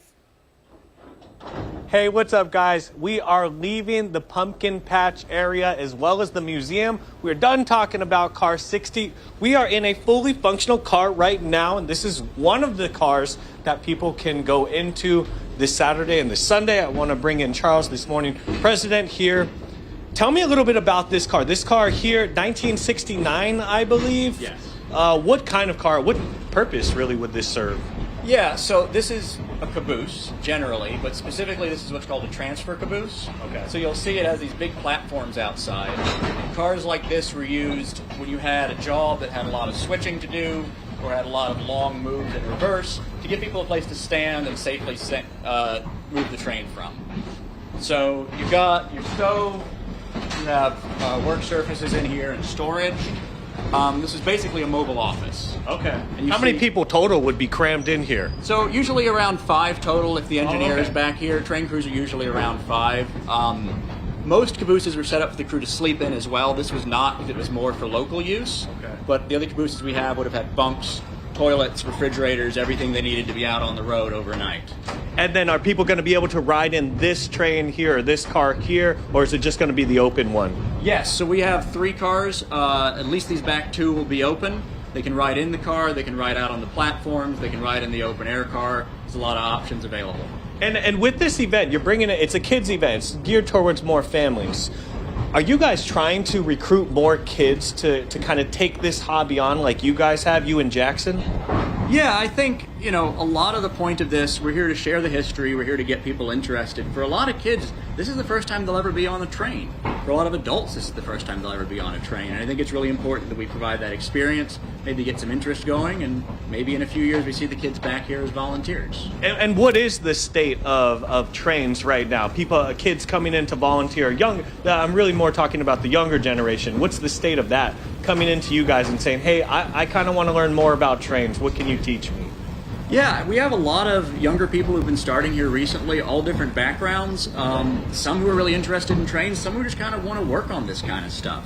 S5: Hey, what's up, guys? We are leaving the pumpkin patch area as well as the museum. We're done talking about car 60. We are in a fully functional car right now, and this is one of the cars that people can go into this Saturday and this Sunday. I want to bring in Charles this morning, president here. Tell me a little bit about this car. This car here, 1969, I believe.
S6: Yes.
S5: What kind of car, what purpose really would this serve?
S6: Yeah, so this is a caboose, generally, but specifically this is what's called a transfer caboose.
S5: Okay.
S6: So you'll see it has these big platforms outside. Cars like this were used when you had a job that had a lot of switching to do, or had a lot of long moves in reverse, to give people a place to stand and safely move the train from. So you've got your stove, you have work surfaces in here and storage. This is basically a mobile office.
S5: Okay.
S6: And
S5: How many people total would be crammed in here?
S6: So usually around 5 total if the engineer is
S5: okay.
S6: back here. Train crews are usually around 5. Most cabooses were set up for the crew to sleep in as well. This was not, it was more for local use.
S5: Okay.
S6: But the other cabooses we have would have had bunks, toilets, refrigerators, everything they needed to be out on the road overnight.
S5: And then are people going to be able to ride in this train here, or this car here, or is it just going to be the open one?
S6: Yes, so we have 3 cars. At least these back 2 will be open. They can ride in the car, they can ride out on the platforms, they can ride in the open air car. There's a lot of options available.
S5: And with this event, you're bringing it, it's a kids event, it's geared towards more families. Are you guys trying to recruit more kids to kind of take this hobby on like you guys have, you and Jackson?
S6: Yeah, I think, a lot of the point of this, we're here to share the history, we're here to get people interested. For a lot of kids, this is the first time they'll ever be on a train. For a lot of adults, this is the first time they'll ever be on a train. And I think it's really important that we provide that experience, maybe get some interest going, and maybe in a few years we see the kids back here as volunteers.
S5: And what is the state of trains right now? Kids coming in to volunteer, I'm really more talking about the younger generation. What's the state of that? Coming into you guys and saying, hey, I kind of want to learn more about trains. What can you teach me?
S6: Yeah, we have a lot of younger people who've been starting here recently, all different backgrounds. Some who are really interested in trains, some who just kind of want to work on this kind of stuff.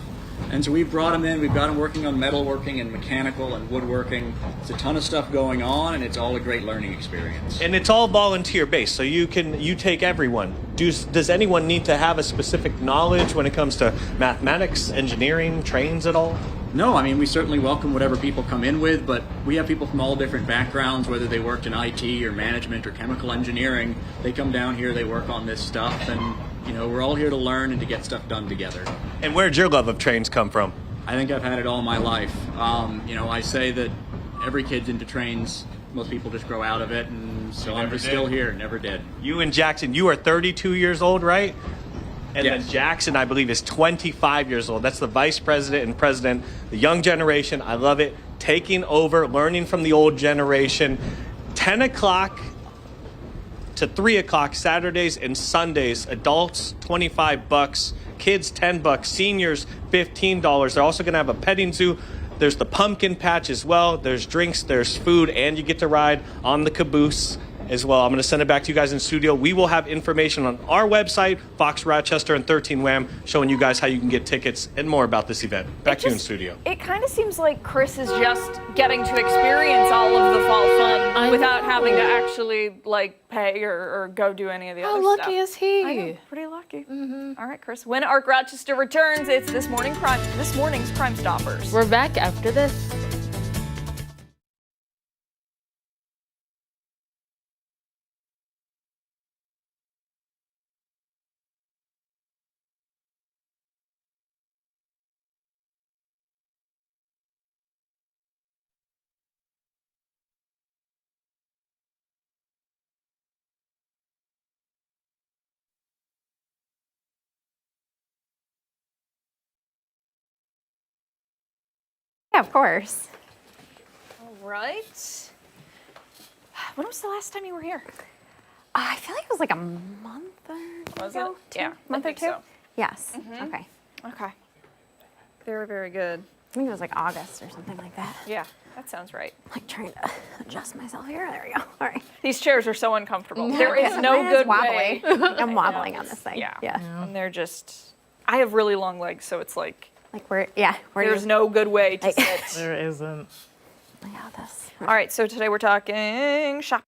S6: And so we've brought them in, we've got them working on metalworking and mechanical and woodworking. There's a ton of stuff going on, and it's all a great learning experience.
S5: And it's all volunteer based, so you take everyone. Does anyone need to have a specific knowledge when it comes to mathematics, engineering, trains at all?
S6: No, I mean, we certainly welcome whatever people come in with, but we have people from all different backgrounds, whether they worked in IT or management or chemical engineering. They come down here, they work on this stuff, and we're all here to learn and to get stuff done together.
S5: And where'd your love of trains come from?
S6: I think I've had it all my life. I say that every kid's into trains. Most people just grow out of it, and so I'm just still here. Never did.
S5: You and Jackson, you are 32 years old, right? And
S6: Yes.
S5: then Jackson, I believe, is 25 years old. That's the vice president and president, the young generation. I love it. Taking over, learning from the old generation. 10 o'clock to 3 o'clock Saturdays and Sundays. Adults, $25. Kids, $10. Seniors, $15. They're also going to have a petting zoo. There's the pumpkin patch as well. There's drinks, there's food, and you get to ride on the caboose as well. I'm going to send it back to you guys in studio. We will have information on our website, Fox Rochester and 13 Wham, showing you guys how you can get tickets and more about this event. Back to you in studio.
S2: It kind of seems like Chris is just getting to experience all of the fall fun without having to actually pay or go do any of the other stuff.
S1: How lucky is he?
S2: I know, pretty lucky. All right, Chris. When Arc Rochester returns, it's this morning's Crime Stoppers.
S1: We're back after this.
S8: Yeah, of course.
S2: All right. When was the last time you were here?
S8: I feel like it was like a month or two
S2: Was
S8: ago.
S2: it? Yeah,
S8: month
S2: I
S8: or
S2: think
S8: two.
S2: so.
S8: Yes. Okay.
S2: Okay. Very, very good.
S8: think it was like August or something like that.
S2: Yeah, that sounds right.
S8: Like trying to adjust myself here. There we go. All right.
S2: These chairs are so uncomfortable. There is no
S8: Mine is
S2: good
S8: wobbly.
S2: way.
S8: I'm wobbling on this thing.
S2: Yeah.
S8: Yeah.
S2: And they're just, I have really long legs, so it's like,
S8: Like where do
S2: there's
S8: you,
S2: no good way to sit.
S1: There isn't.
S8: I got this.
S2: All right, so today we're talking shop.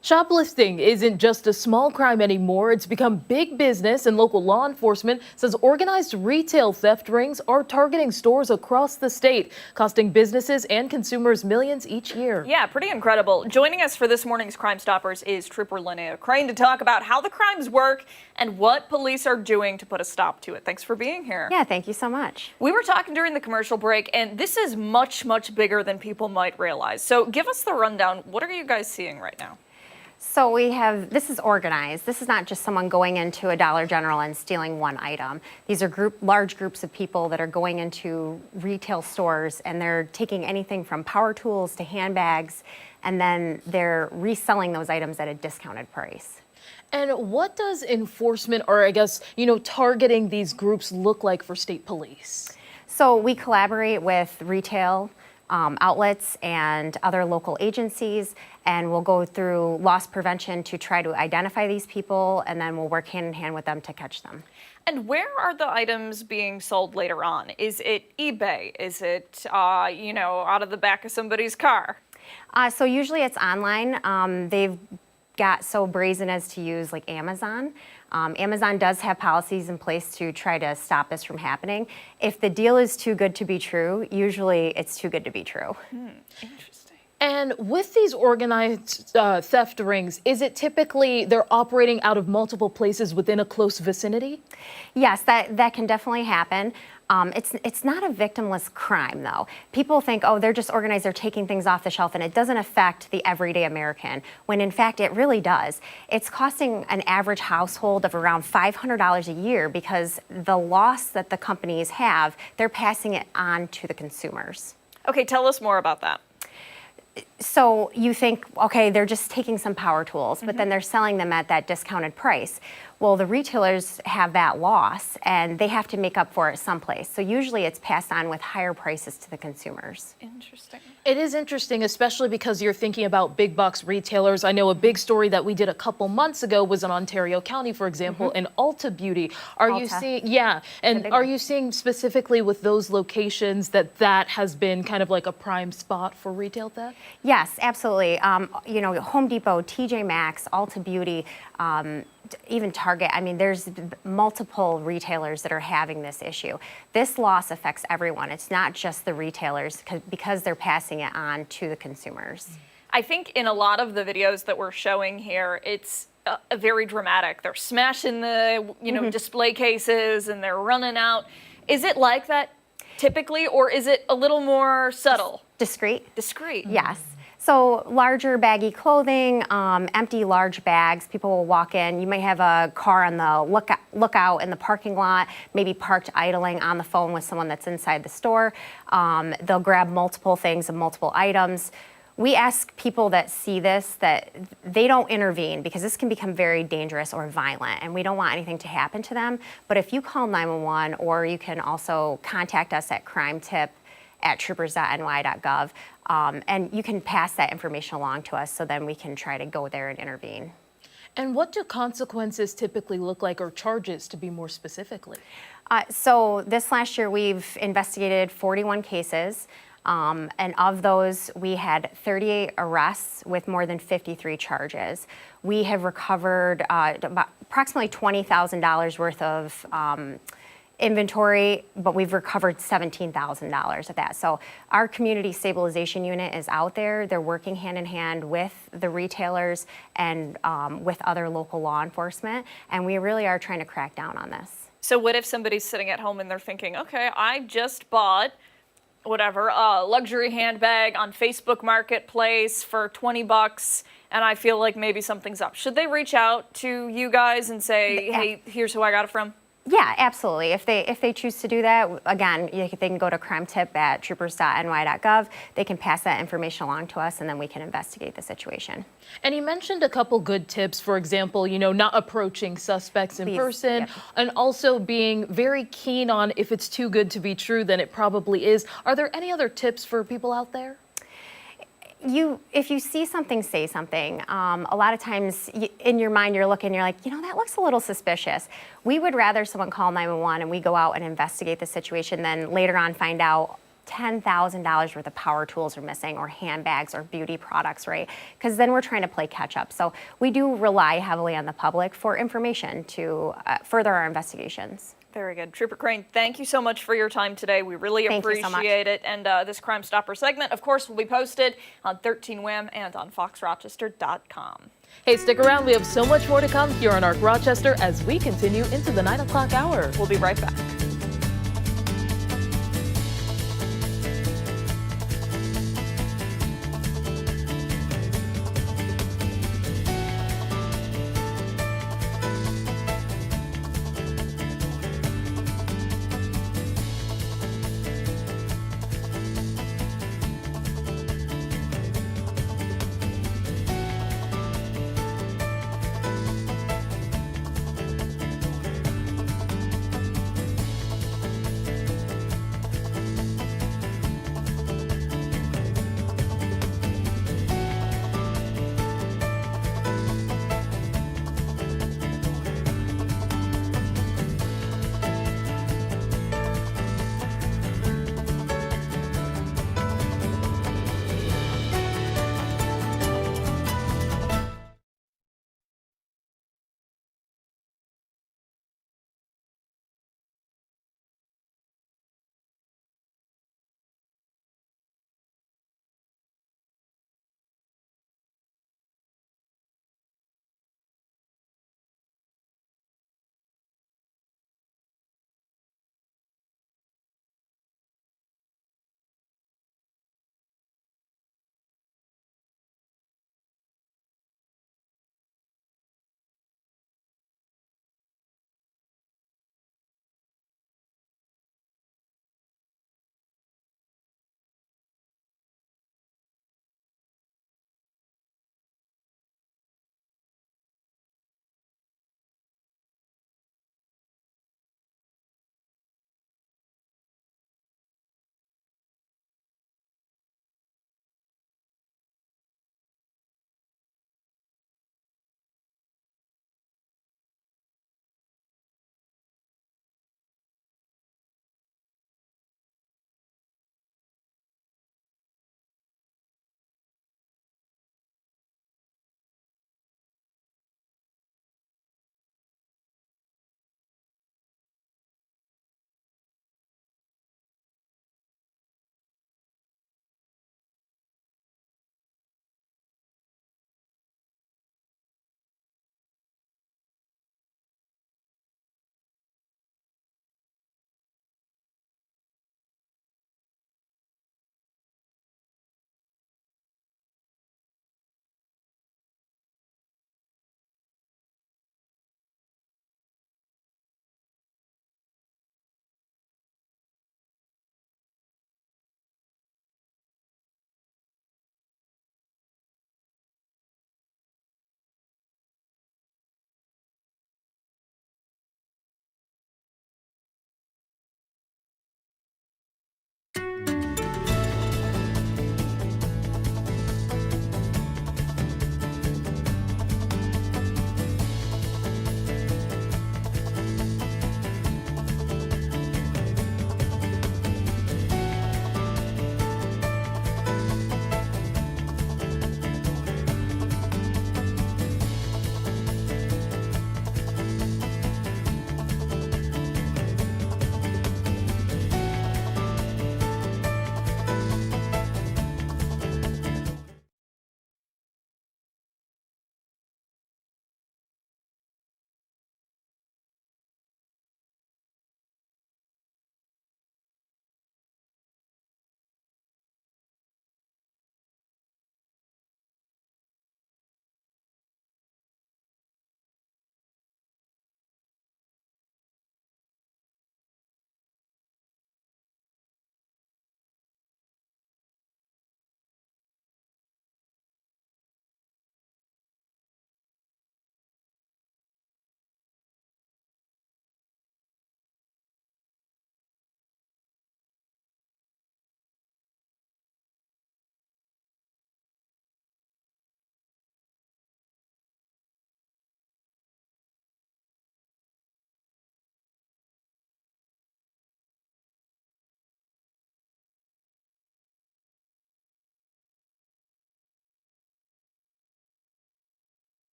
S1: Shoplifting isn't just a small crime anymore. It's become big business, and local law enforcement says organized retail theft rings are targeting stores across the state, costing businesses and consumers millions each year.
S2: Yeah, pretty incredible. Joining us for this morning's Crime Stoppers is Trooper Linnea Crane to talk about how the crimes work and what police are doing to put a stop to it. Thanks for being here.
S8: Yeah, thank you so much.
S2: We were talking during the commercial break, and this is much, much bigger than people might realize. So give us the rundown. What are you guys seeing right now?
S8: So this is organized. This is not just someone going into a Dollar General and stealing one item. These are large groups of people that are going into retail stores, and they're taking anything from power tools to handbags, and then they're reselling those items at a discounted price.
S1: And what does enforcement, or I guess, targeting these groups look like for state police?
S8: So we collaborate with retail outlets and other local agencies, and we'll go through loss prevention to try to identify these people, and then we'll work hand in hand with them to catch them.
S2: And where are the items being sold later on? Is it eBay? Is it, out of the back of somebody's car?
S8: So usually it's online. They've got so brazen as to use like Amazon. Amazon does have policies in place to try to stop this from happening. If the deal is too good to be true, usually it's too good to be true.
S2: Interesting.
S1: And with these organized theft rings, is it typically they're operating out of multiple places within a close vicinity?
S8: Yes, that can definitely happen. It's not a victimless crime, though. People think, oh, they're just organized, they're taking things off the shelf, and it doesn't affect the everyday American, when in fact it really does. It's costing an average household of around $500 a year because the loss that the companies have, they're passing it on to the consumers.
S2: Okay, tell us more about that.
S8: So you think, okay, they're just taking some power tools, but then they're selling them at that discounted price. Well, the retailers have that loss, and they have to make up for it someplace. So usually it's passed on with higher prices to the consumers.
S2: Interesting.
S1: It is interesting, especially because you're thinking about big box retailers. I know a big story that we did a couple months ago was in Ontario County, for example, in Ulta Beauty. Are you seeing, and are you seeing specifically with those locations that has been kind of like a prime spot for retail theft?
S8: Yes, absolutely. Home Depot, TJ Maxx, Ulta Beauty, even Target. I mean, there's multiple retailers that are having this issue. This loss affects everyone. It's not just the retailers because they're passing it on to the consumers.
S2: I think in a lot of the videos that we're showing here, it's very dramatic. They're smashing the display cases and they're running out. Is it like that typically, or is it a little more subtle?
S8: Discreet?
S2: Discreet.
S8: Yes. So larger baggy clothing, empty large bags, people will walk in. You may have a car on the lookout in the parking lot, maybe parked idling on the phone with someone that's inside the store. They'll grab multiple things and multiple items. We ask people that see this that they don't intervene because this can become very dangerous or violent, and we don't want anything to happen to them. But if you call 911, or you can also contact us at Crime Tip at troopers.ny.gov. And you can pass that information along to us so then we can try to go there and intervene.
S1: And what do consequences typically look like, or charges to be more specifically?
S8: So this last year we've investigated 41 cases. And of those, we had 38 arrests with more than 53 charges. We have recovered about approximately $20,000 worth of inventory, but we've recovered $17,000 of that. So our community stabilization unit is out there. They're working hand in hand with the retailers and with other local law enforcement, and we really are trying to crack down on this.
S2: So what if somebody's sitting at home and they're thinking, okay, I just bought whatever, a luxury handbag on Facebook Marketplace for $20 and I feel like maybe something's up. Should they reach out to you guys and say, hey, here's who I got it from?
S8: Yeah, absolutely. If they choose to do that, again, they can go to crimetip@troopers.ny.gov. They can pass that information along to us, and then we can investigate the situation.
S1: And you mentioned a couple good tips, for example, not approaching suspects in person,
S8: yep.
S1: and also being very keen on if it's too good to be true, then it probably is. Are there any other tips for people out there?
S8: If you see something, say something. A lot of times in your mind, you're looking, you're like, that looks a little suspicious. We would rather someone call 911 and we go out and investigate the situation than later on find out $10,000 worth of power tools are missing, or handbags, or beauty products, right? Because then we're trying to play catch up. So we do rely heavily on the public for information to further our investigations.
S2: Very good. Trooper Crane, thank you so much for your time today. We really appreciate it. And this Crime Stopper segment, of course, will be posted on 13WHAM and on foxrochester.com.
S1: Hey, stick around. We have so much more to come here on ARC Rochester as we continue into the 9 o'clock hour.
S2: We'll be right back.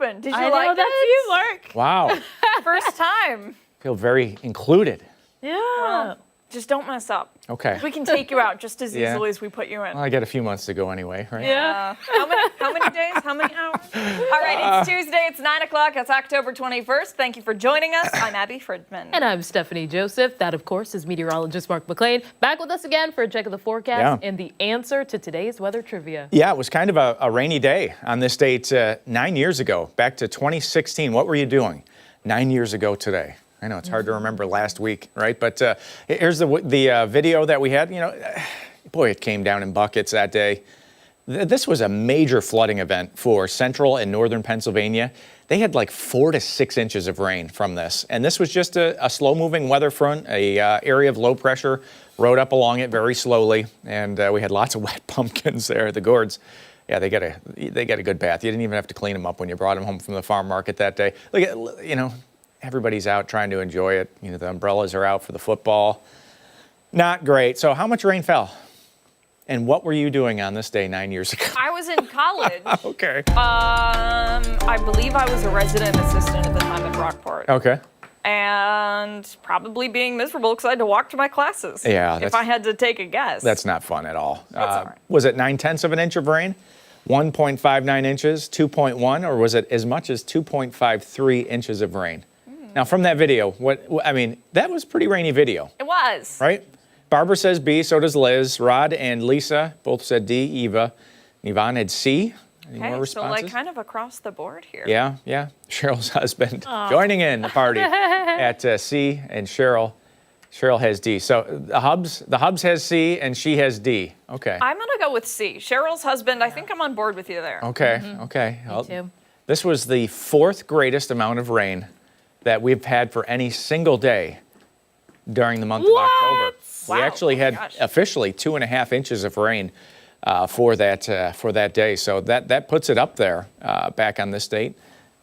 S2: open. Did you
S1: I know,
S2: like
S1: that's
S2: it?
S1: you, Mark.
S7: Wow.
S2: First time.
S7: Feel very included.
S1: Yeah.
S2: Just don't mess up.
S7: Okay.
S2: We can take you out just as
S7: Yeah.
S2: easily as we put you in.
S7: Well, I got a few months to go anyway, right?
S1: Yeah.
S2: How many days? How many hours? All right, it's Tuesday. It's 9 o'clock. It's October 21st. Thank you for joining us. I'm Abby Fridman.
S1: And I'm Stephanie Joseph. That, of course, is meteorologist Mark McLean. Back with us again for a check of the forecast and the answer to today's weather trivia.
S7: Yeah, it was kind of a rainy day on this date 9 years ago, back to 2016. What were you doing 9 years ago today? I know it's hard to remember last week, right? But here's the video that we had. You know, boy, it came down in buckets that day. This was a major flooding event for central and northern Pennsylvania. They had like 4 to 6 inches of rain from this. And this was just a slow-moving weather front, a area of low pressure, rode up along it very slowly. And we had lots of wet pumpkins there at the gourds. Yeah, they got a good bath. You didn't even have to clean them up when you brought them home from the farm market that day. Look at, you know, everybody's out trying to enjoy it. You know, the umbrellas are out for the football. Not great. So how much rain fell? And what were you doing on this day 9 years ago?
S2: I was in college.
S7: Okay.
S2: I believe I was a resident assistant at the time in Rockport.
S7: Okay.
S2: And probably being miserable because I had to walk to my classes.
S7: Yeah,
S2: if I had to take a guess.
S7: That's not fun at all.
S2: That's all right.
S7: Was it 9/10 of an inch of rain? 1.59 inches, 2.1, or was it as much as 2.53 inches of rain? Now, from that video, that was pretty rainy video,
S2: It was.
S7: right? Barbara says B, so does Liz. Rod and Lisa both said D. Eva. Yvonne had C. Any more
S2: Okay, so
S7: responses?
S2: like kind of across the board here.
S7: Yeah. Cheryl's husband joining in the party at C, and Cheryl has D. So the Hubs has C, and she has D. Okay.
S2: I'm going to go with C. Cheryl's husband, I think I'm on board with you there.
S7: Okay. Well,
S1: too.
S7: this was the 4th greatest amount of rain that we've had for any single day during the month of October.
S2: Wow.
S7: We actually had officially 2.5 inches of rain for that day. So that puts it up there back on this date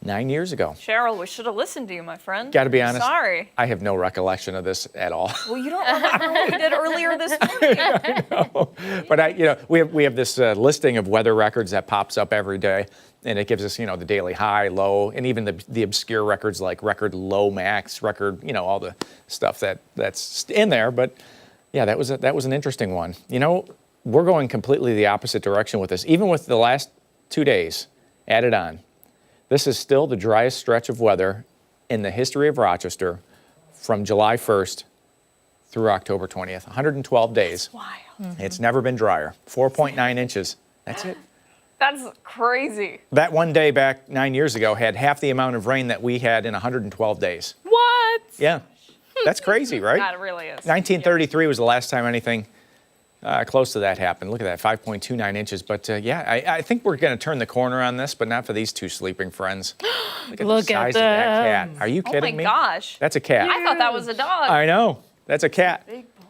S7: 9 years ago.
S2: Cheryl, we should have listened to you, my friend.
S7: Got to be honest.
S2: Sorry.
S7: I have no recollection of this at all.
S2: Well, you don't remember what we did earlier this morning.
S7: But we have this listing of weather records that pops up every day, and it gives us, the daily high, low, and even the obscure records like record low max, record, all the stuff that's in there. But yeah, that was an interesting one. We're going completely the opposite direction with this. Even with the last 2 days added on, this is still the driest stretch of weather in the history of Rochester from July 1st through October 20th. 112 days.
S2: Wow.
S7: It's never been drier. 4.9 inches. That's it.
S2: That's crazy.
S7: That one day back 9 years ago had half the amount of rain that we had in 112 days.
S1: What?
S7: Yeah. That's crazy, right?
S2: That really is.
S7: 1933 was the last time anything close to that happened. Look at that, 5.29 inches. But I think we're going to turn the corner on this, but not for these two sleeping friends. Look at the size of that cat. Are you kidding me?
S2: Oh my gosh.
S7: That's a cat.
S2: I thought that was a dog.
S7: I know. That's a cat.
S2: Big boy.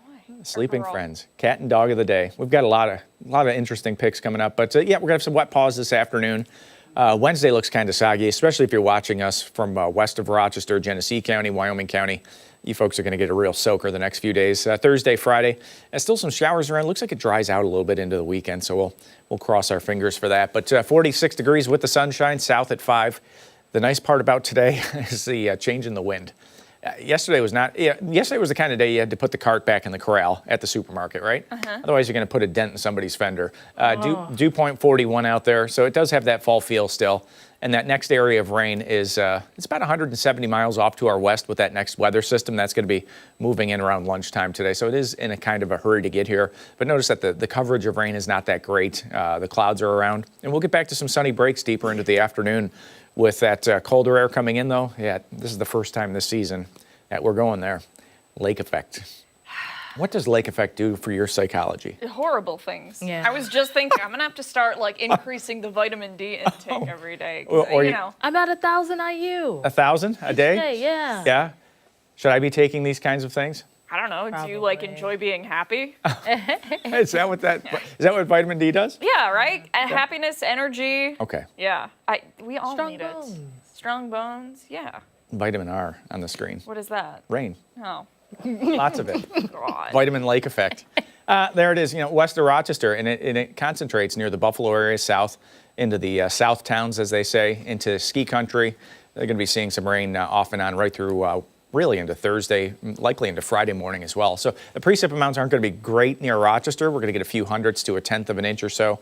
S7: Sleeping
S2: Girl.
S7: friends, cat and dog of the day. We've got a lot of interesting picks coming up, but we're gonna have some wet paws this afternoon. Wednesday looks kind of soggy, especially if you're watching us from west of Rochester, Genesee County, Wyoming County. You folks are going to get a real soaker the next few days. Thursday, Friday, and still some showers around. Looks like it dries out a little bit into the weekend, so we'll cross our fingers for that. But 46 degrees with the sunshine, south at 5. The nice part about today is the change in the wind. Yesterday was the kind of day you had to put the cart back in the corral at the supermarket, right? Otherwise, you're going to put a dent in somebody's fender. Dew point 41 out there, so it does have that fall feel still. And that next area of rain is it's about 170 miles off to our west with that next weather system. That's going to be moving in around lunchtime today. So it is in a kind of a hurry to get here. But notice that the coverage of rain is not that great. The clouds are around. And we'll get back to some sunny breaks deeper into the afternoon with that colder air coming in, though. Yeah, this is the first time this season that we're going there. Lake effect. What does lake effect do for your psychology?
S2: Horrible things.
S1: Yeah.
S2: I was just thinking, I'm going to have to start increasing the vitamin D intake every day. 'Cause,
S7: Or
S2: you
S7: you-
S2: know.
S1: I'm at 1,000 IU.
S7: 1,000 a day?
S1: Hey, yeah.
S7: Yeah. Should I be taking these kinds of things?
S2: I don't know. Do you
S1: Probably.
S2: enjoy being happy?
S7: Is that what vitamin D does?
S2: Yeah, right? Happiness, energy.
S7: Okay.
S2: Yeah. We all
S1: Strong
S2: need
S1: bones.
S2: it. Strong bones. Yeah.
S7: Vitamin R on the screen.
S2: What is that?
S7: Rain.
S2: Oh,
S7: Lots of it.
S2: God.
S7: Vitamin lake effect. There it is, west of Rochester, and it concentrates near the Buffalo area, south into the south towns, as they say, into ski country. They're going to be seeing some rain off and on right through really into Thursday, likely into Friday morning as well. So the precip amounts aren't going to be great near Rochester. We're going to get a few hundredths to a tenth of an inch or so.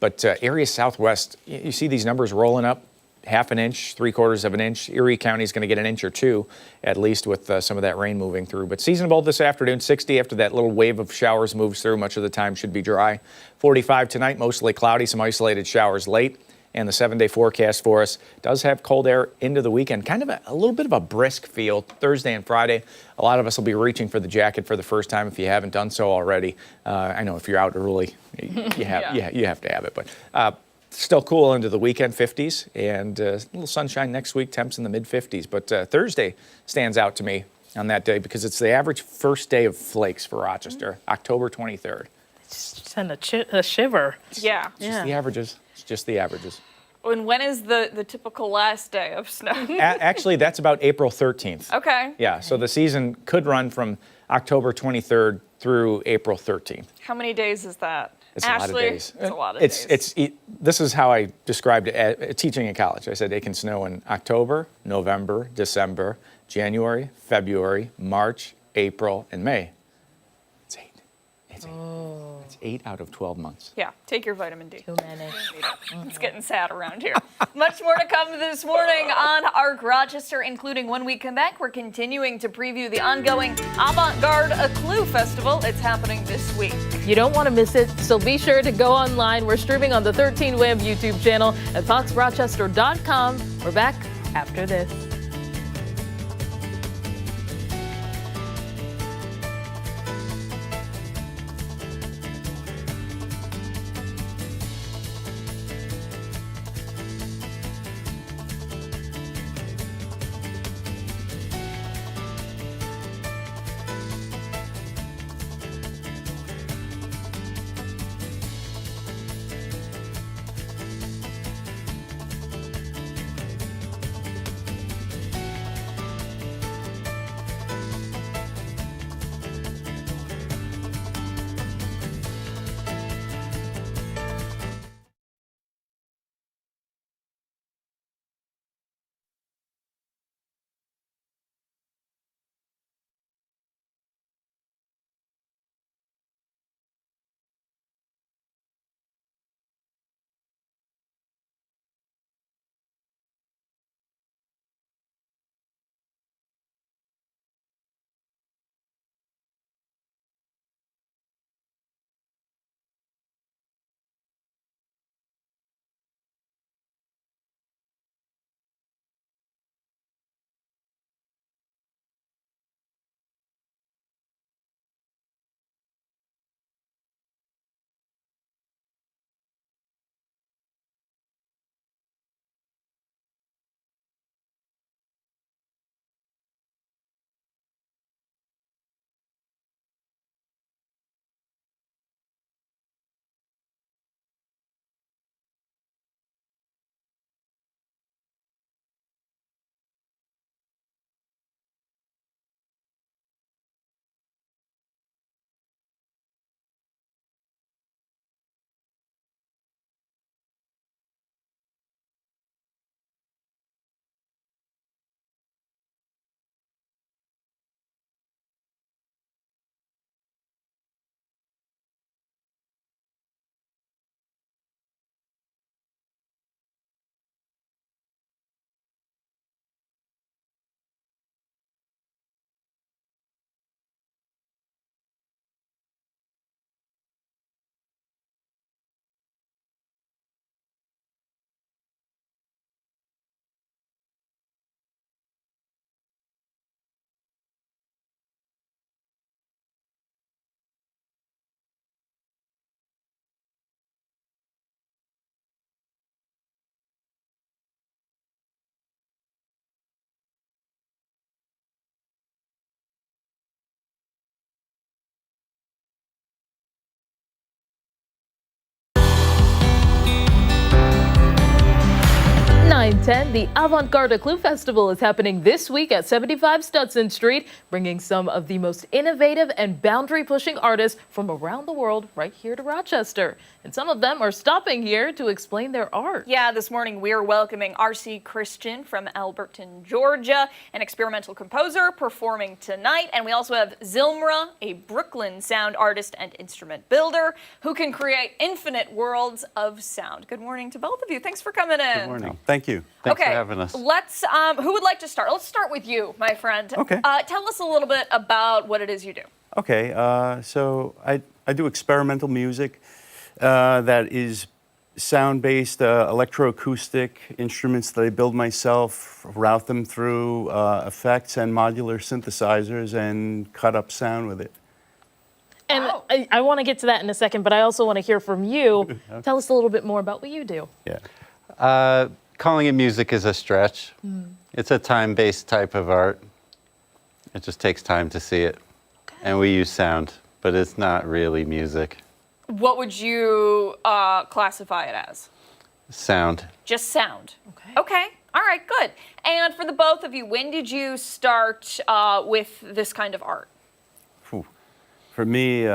S7: But areas southwest, you see these numbers rolling up. Half an inch, 3/4 of an inch. Erie County is going to get an inch or two, at least with some of that rain moving through. But seasonable this afternoon, 60 after that little wave of showers moves through. Much of the time should be dry. 45 tonight, mostly cloudy, some isolated showers late. And the 7-day forecast for us does have cold air into the weekend. Kind of a little bit of a brisk feel Thursday and Friday. A lot of us will be reaching for the jacket for the first time if you haven't done so already. I know if you're out early, you have to have it. But still cool into the weekend, 50s, and a little sunshine next week, temps in the mid-50s. But Thursday stands out to me on that day because it's the average first day of flakes for Rochester, October 23rd.
S1: Send a shiver.
S2: Yeah.
S7: It's just the averages. It's just the averages.
S2: And when is the typical last day of snow?
S7: Actually, that's about April 13th.
S2: Okay.
S7: Yeah, so the season could run from October 23rd through April 13th.
S2: How many days is that?
S7: It's
S2: Ashley,
S7: a lot of days.
S2: It's a lot of days.
S7: This is how I described it teaching in college. I said it can snow in October, November, December, January, February, March, April, and May. It's 8. It's 8. It's 8 out of 12 months.
S2: Yeah, take your vitamin D.
S1: Too many.
S2: It's getting sad around here. Much more to come this morning on Arc Rochester, including when we come back, we're continuing to preview the ongoing Avant-Garde A Clue Festival. It's happening this week.
S1: You don't want to miss it, so be sure to go online. We're streaming on the 13 Web YouTube channel at foxrochester.com. We're back after this. 2010, the Avant-Garde Clue Festival is happening this week at 75 Stutson Street, bringing some of the most innovative and boundary-pushing artists from around the world right here to Rochester. And some of them are stopping here to explain their art.
S2: Yeah, this morning we're welcoming R.C. Christian from Alberton, Georgia, an experimental composer performing tonight. And we also have Zilmra, a Brooklyn sound artist and instrument builder who can create infinite worlds of sound. Good morning to both of you. Thanks for coming in.
S9: Good morning. Thank you. Thanks for having us.
S2: Let's, who would like to start? Let's start with you, my friend.
S9: Okay.
S2: Tell us a little bit about what it is you do.
S9: Okay, so I do experimental music that is sound-based, electroacoustic instruments that I build myself, route them through effects and modular synthesizers, and cut up sound with it.
S1: And I want to get to that in a second, but I also want to hear from you.
S9: Okay.
S1: Tell us a little bit more about what you do.
S9: Yeah. Calling it music is a stretch. It's a time-based type of art. It just takes time to see it.
S1: Okay.
S9: And we use sound, but it's not really music.
S2: What would you classify it as?
S9: Sound.
S2: Just sound.
S1: Okay.
S2: Okay. All right, good. And for the both of you, when did you start with this kind of art?
S9: Whew. For me,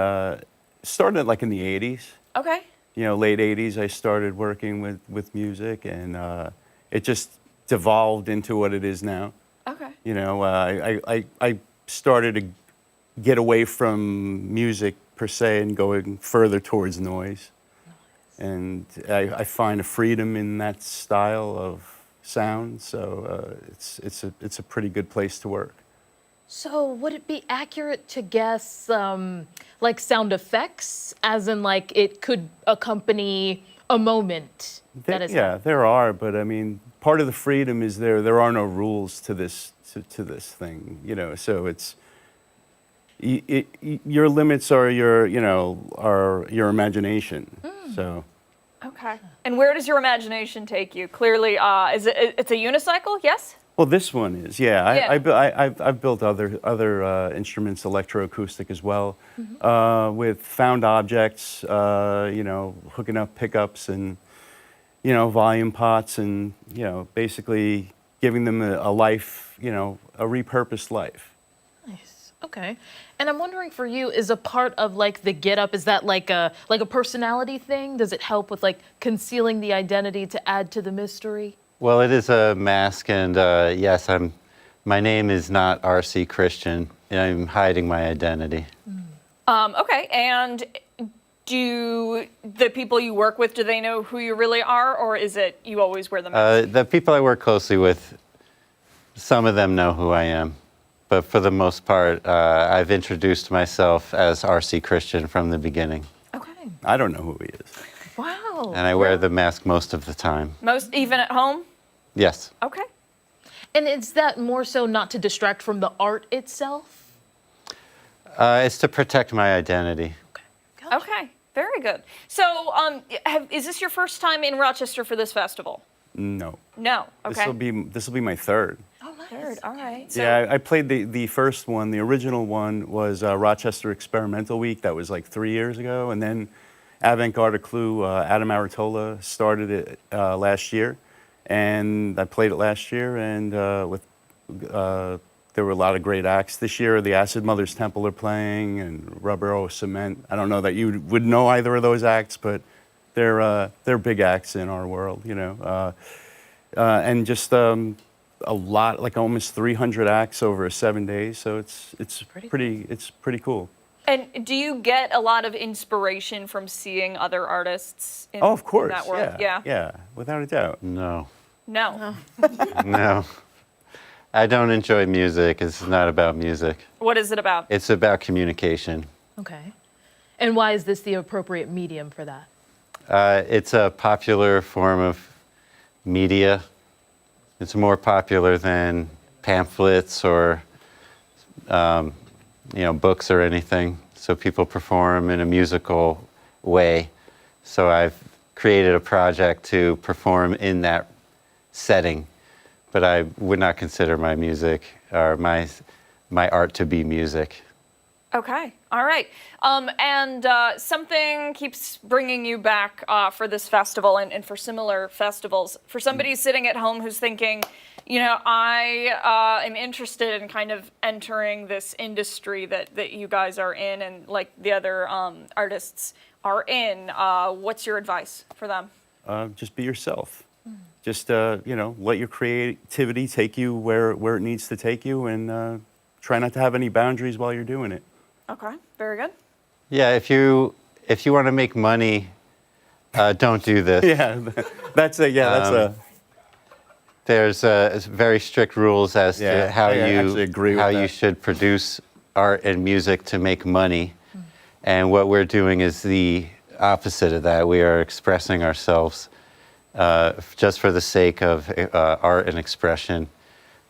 S9: started like in the 80s.
S2: Okay.
S9: You know, late 80s, I started working with music, and it just devolved into what it is now.
S2: Okay.
S9: You know, I started to get away from music per se and going further towards noise. And I find a freedom in that style of sound, so it's a pretty good place to work.
S1: So would it be accurate to guess like sound effects, as in like it could accompany a moment that is
S9: Yeah, there are, but I mean, part of the freedom is there are no rules to this thing, you know. So it's your limits are your imagination. So.
S2: Okay. And where does your imagination take you? Clearly, it's a unicycle, yes?
S9: Well, this one is, yeah.
S2: Yeah.
S9: I've built other instruments, electroacoustic as well, with found objects, you know, hooking up pickups and, you know, volume pots, and, you know, basically giving them a life, you know, a repurposed life.
S1: Nice. Okay. And I'm wondering for you, is a part of like the get up, is that like a personality thing? Does it help with like concealing the identity to add to the mystery?
S9: Well, it is a mask, and yes, my name is not R.C. Christian. I'm hiding my identity.
S2: Okay. And do the people you work with, do they know who you really are, or is it you always wear the mask?
S9: The people I work closely with, some of them know who I am. But for the most part, I've introduced myself as R.C. Christian from the beginning.
S1: Okay.
S9: I don't know who he is.
S1: Wow.
S9: And I wear the mask most of the time.
S2: Most, even at home?
S9: Yes.
S2: Okay.
S1: And is that more so not to distract from the art itself?
S9: It's to protect my identity.
S1: Gotcha.
S2: Okay. Very good. So, is this your first time in Rochester for this festival?
S9: No.
S2: No. Okay.
S9: This will be my third.
S1: Oh, nice.
S2: Third. All right. So,
S9: Yeah, I played the first one. The original one was Rochester Experimental Week. That was like 3 years ago. And then Avant-Garde Clue, Adam Aratola started it last year. And I played it last year, and there were a lot of great acts. This year, the Acid Mothers Temple are playing, and Rubber Cement. I don't know that you would know either of those acts, but they're big acts in our world, you know. And just a lot, like almost 300 acts over 7 days. So it's pretty cool.
S2: and do you get a lot of inspiration from seeing other artists in,
S9: Oh, of course.
S2: in that world?
S9: Yeah, without a doubt. No.
S2: No.
S9: No. I don't enjoy music. It's not about music.
S2: What is it about?
S9: It's about communication.
S1: Okay. And why is this the appropriate medium for that?
S9: It's a popular form of media. It's more popular than pamphlets or books or anything. So people perform in a musical way. So I've created a project to perform in that setting, but I would not consider my music or my art to be music.
S2: Okay. All right. And something keeps bringing you back for this festival and for similar festivals. For somebody sitting at home who's thinking, you know, I am interested in kind of entering this industry that you guys are in and like the other artists are in, what's your advice for them?
S9: Just be yourself. Just, you know, let your creativity take you where it needs to take you, and try not to have any boundaries while you're doing it.
S2: Okay, very good.
S10: Yeah, if you want to make money, don't do this.
S9: Yeah, that's a.
S10: There's very strict rules as
S9: Yeah,
S10: to how
S9: I actually agree with
S10: you
S9: that.
S10: should produce art and music to make money. And what we're doing is the opposite of that. We are expressing ourselves just for the sake of art and expression.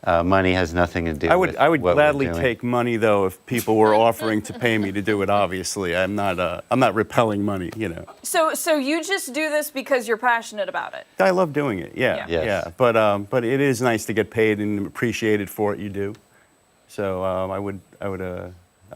S10: Money has nothing to do with
S9: I would
S10: what we're
S9: gladly
S10: doing.
S9: take money though if people were offering to pay me to do it. Obviously, I'm not repelling money. You know.
S2: So you just do this because you're passionate about it?
S9: I love doing it. Yeah,
S2: Yeah.
S10: Yes.
S9: yeah. But it is nice to get paid and appreciated for what you do. So I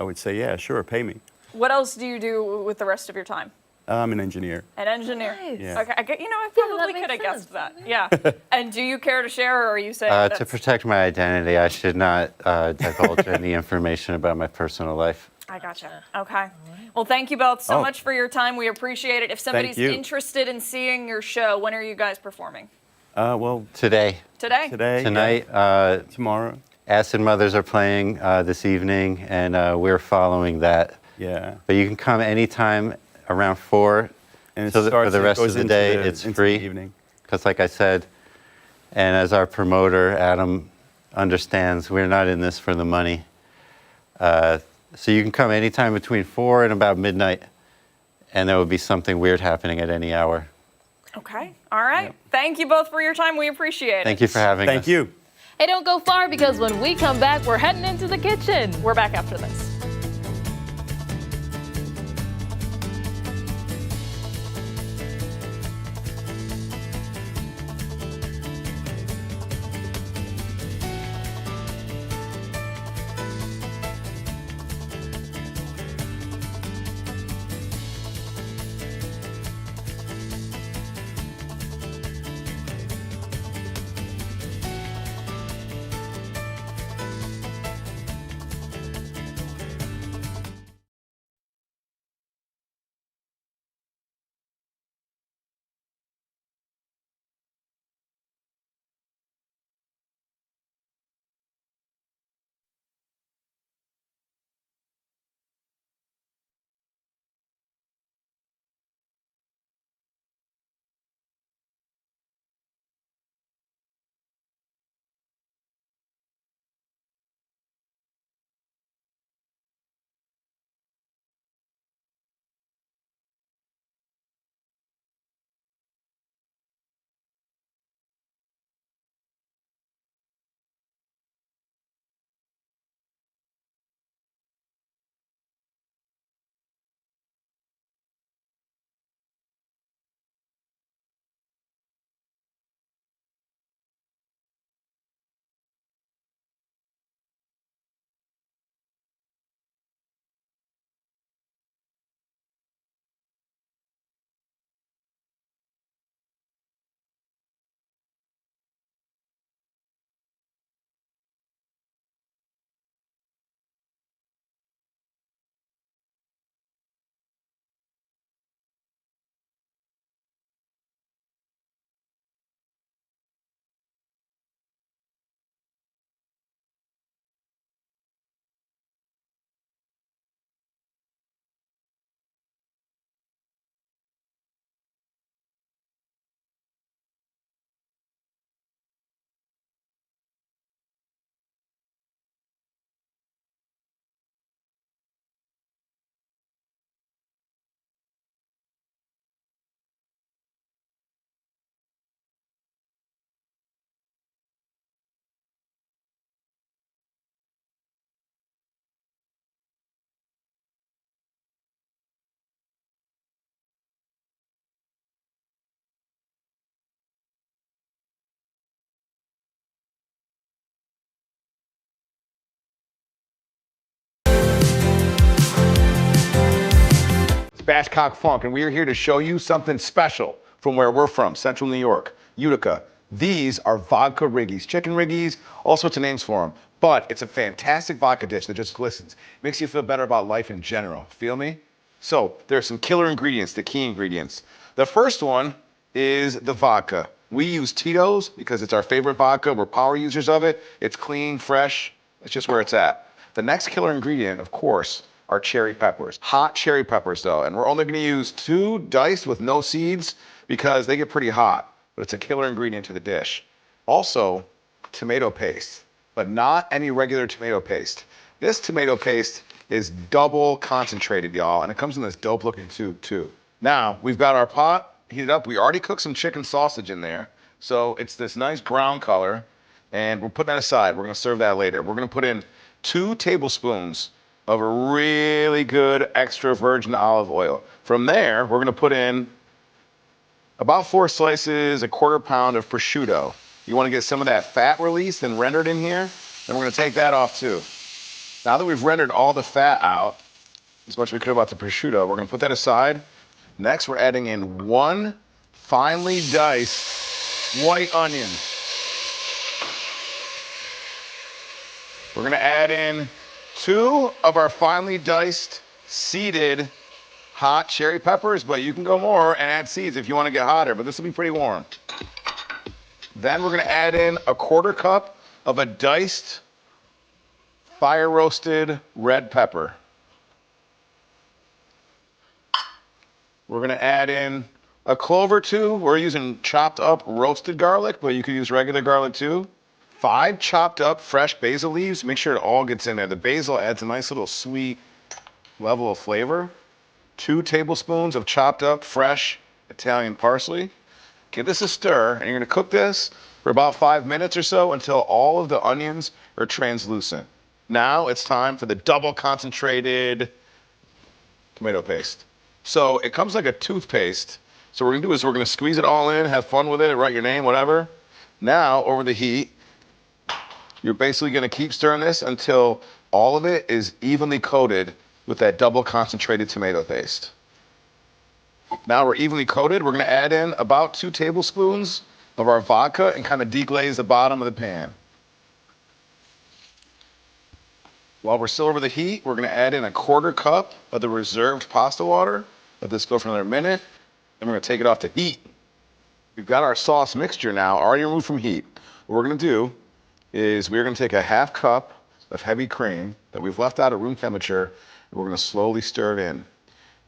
S9: would say, yeah, sure, pay me.
S2: What else do you do with the rest of your time?
S9: I'm an engineer.
S2: An engineer.
S1: Nice.
S9: Yeah.
S2: Okay, I probably
S1: that
S2: could have
S1: makes
S2: guessed that. Yeah. And do you care to share, or are you saying
S10: To
S2: that's-
S10: protect my identity, I should not divulge any information about my personal life.
S2: I gotcha. Okay. Well, thank you both so
S9: Oh.
S2: much for your time. We appreciate it. If somebody's
S9: you.
S2: interested in seeing your show, when are you guys performing?
S9: Well,
S10: Today,
S2: Today?
S9: today,
S10: tonight,
S9: yeah, tomorrow.
S10: Acid Mothers are playing this evening, and we're following that.
S9: Yeah.
S10: But you can come anytime around 4.
S9: And it
S10: So for
S9: starts-
S10: the
S9: it
S10: rest
S9: goes
S10: of the
S9: into
S10: day,
S9: the-
S10: it's
S9: into
S10: free.
S9: the evening.
S10: Because like I said, and as our promoter, Adam, understands, we're not in this for the money. So you can come anytime between 4 and about midnight, and there will be something weird happening at any hour.
S2: Okay. All right. Thank you both for your time. We appreciate it.
S10: Thank you for having us.
S9: Thank you.
S1: Hey, don't go far because when we come back, we're heading into the kitchen.
S2: We're back after this.
S11: Spatchcock Funk, and we are here to show you something special from where we're from, Central New York, Utica. These are vodka riggies, chicken riggies, all sorts of names for them. But it's a fantastic vodka dish that just glistens. Makes you feel better about life in general. Feel me? So there's some killer ingredients, the key ingredients. The first one is the vodka. We use Tito's because it's our favorite vodka. We're power users of it. It's clean, fresh. It's just where it's at. The next killer ingredient, of course, are cherry peppers. Hot cherry peppers though, and we're only gonna use 2 diced with no seeds because they get pretty hot, but it's a killer ingredient to the dish. Also, tomato paste, but not any regular tomato paste. This tomato paste is double concentrated, y'all, and it comes in this dope looking tube too. Now, we've got our pot heated up. We already cooked some chicken sausage in there, so it's this nice brown color, and we're putting that aside. We're gonna serve that later. We're gonna put in 2 tablespoons of a really good extra virgin olive oil. From there, we're gonna put in about 4 slices, 1/4 pound of prosciutto. You wanna get some of that fat released and rendered in here, and we're gonna take that off too. Now that we've rendered all the fat out, as much as we could about the prosciutto, we're gonna put that aside. Next, we're adding in 1 finely diced white onion. We're gonna add in 2 of our finely diced, seeded, hot cherry peppers, but you can go more and add seeds if you wanna get hotter, but this will be pretty warm. Then we're gonna add in 1/4 cup of a diced, fire roasted red pepper. We're gonna add in a clove or 2. We're using chopped up roasted garlic, but you could use regular garlic too. 5 chopped up fresh basil leaves. Make sure it all gets in there. The basil adds a nice little sweet level of flavor. 2 tablespoons of chopped up fresh Italian parsley. Give this a stir, and you're gonna cook this for about 5 minutes or so until all of the onions are translucent. Now it's time for the double concentrated tomato paste. So it comes like a toothpaste. So what we're gonna do is we're gonna squeeze it all in, have fun with it, write your name, whatever. Now, over the heat, you're basically gonna keep stirring this until all of it is evenly coated with that double concentrated tomato paste. Now we're evenly coated, we're gonna add in about 2 tablespoons of our vodka and kind of deglaze the bottom of the pan. While we're still over the heat, we're gonna add in 1/4 cup of the reserved pasta water. Let this go for another minute, then we're gonna take it off to heat. We've got our sauce mixture now, already removed from heat. What we're gonna do is we're gonna take a 1/2 cup of heavy cream that we've left out at room temperature, and we're gonna slowly stir it in.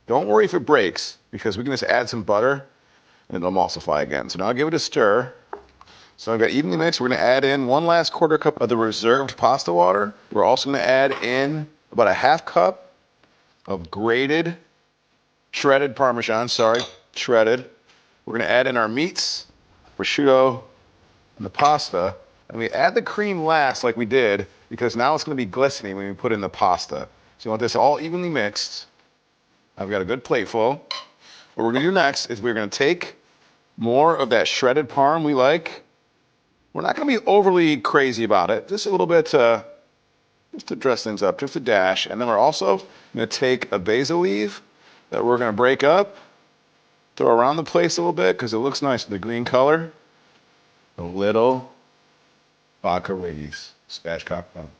S11: Don't worry if it breaks, because we can just add some butter and it'll emulsify again. So now I'll give it a stir. So I've got evenly mixed. We're gonna add in 1 last 1/4 cup of the reserved pasta water. We're also gonna add in about a 1/2 cup of grated, shredded Parmesan, shredded. We're gonna add in our meats, prosciutto, and the pasta. And we add the cream last like we did, because now it's gonna be glistening when we put in the pasta. So you want this all evenly mixed. I've got a good plate full. What we're gonna do next is we're gonna take more of that shredded parm we like. We're not gonna be overly crazy about it, just a little bit, just to dress things up, just a dash. And then we're also gonna take a basil leaf that we're gonna break up, throw around the place a little bit, because it looks nice with the green color. A little vodka riggies, spatchcock funk.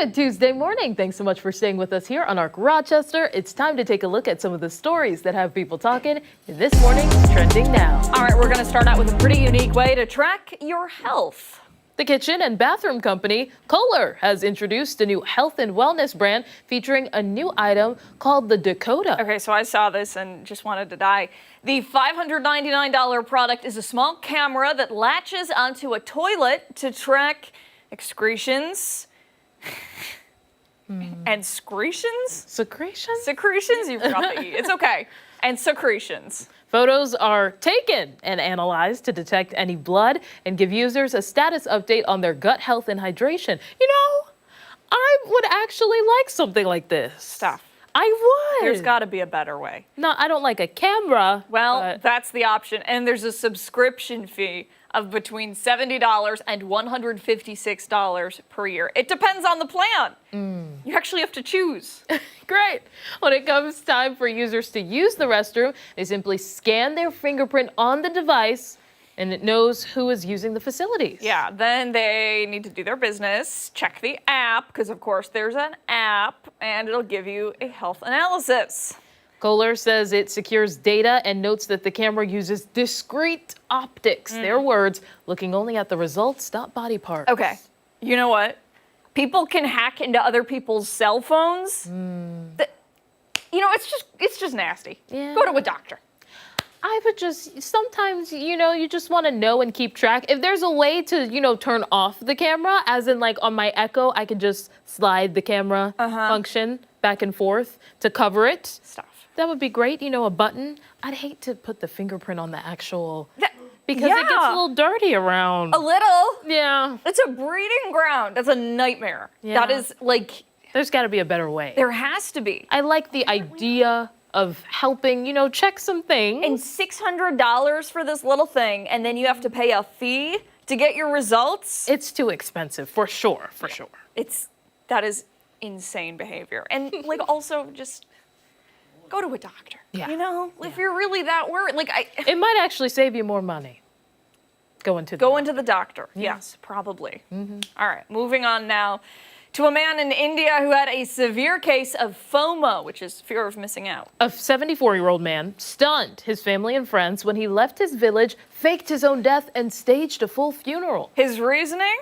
S1: Good Tuesday morning. Thanks so much for staying with us here on ARC Rochester. It's time to take a look at some of the stories that have people talking in this morning's Trending Now.
S2: All right, we're going to start out with a pretty unique way to track your health.
S1: The kitchen and bathroom company, Kohler, has introduced a new health and wellness brand featuring a new item called the Dakota.
S2: Okay, so I saw this and just wanted to die. The $599 product is a small camera that latches onto a toilet to track excretions. And secretions?
S1: Secretions?
S2: Secretions? You forgot the E. It's okay. And secretions.
S1: Photos are taken and analyzed to detect any blood and give users a status update on their gut health and hydration. You know, I would actually like something like this.
S2: Stuff.
S1: I would.
S2: There's got to be a better way.
S1: No, I don't like a camera.
S2: Well, that's the option. And there's a subscription fee of between $70 and $156 per year. It depends on the plan. You actually have to choose.
S1: Great. When it comes time for users to use the restroom, they simply scan their fingerprint on the device and it knows who is using the facilities.
S2: Yeah, then they need to do their business, check the app, because of course there's an app, and it'll give you a health analysis.
S1: Kohler says it secures data and notes that the camera uses discrete optics. Their words, looking only at the results, not body parts.
S2: Okay, you know what? People can hack into other people's cell phones. You know, it's just nasty.
S1: Yeah.
S2: Go to a doctor.
S1: I would just, sometimes, you know, you just want to know and keep track. If there's a way to, you know, turn off the camera, as in like on my Echo, I could just slide the camera function back and forth to cover it.
S2: Stuff.
S1: That would be great. You know, a button. I'd hate to put the fingerprint on the actual, because it gets a little dirty around.
S2: A little.
S1: Yeah.
S2: It's a breeding ground. That's a nightmare.
S1: Yeah.
S2: That is like,
S1: There's got to be a better way.
S2: there has to be.
S1: I like the idea of helping, you know, check some things.
S2: And $600 for this little thing, and then you have to pay a fee to get your results.
S1: It's too expensive, for sure, for sure.
S2: That is insane behavior. And like also just go to a doctor.
S1: Yeah.
S2: You know, if you're really that worried, like
S1: It might actually save you more money. Go into
S2: the doctor. Yes, probably. All right, moving on now to a man in India who had a severe case of FOMO, which is fear of missing out.
S1: A 74-year-old man stunned his family and friends when he left his village, faked his own death, and staged a full funeral.
S2: His reasoning?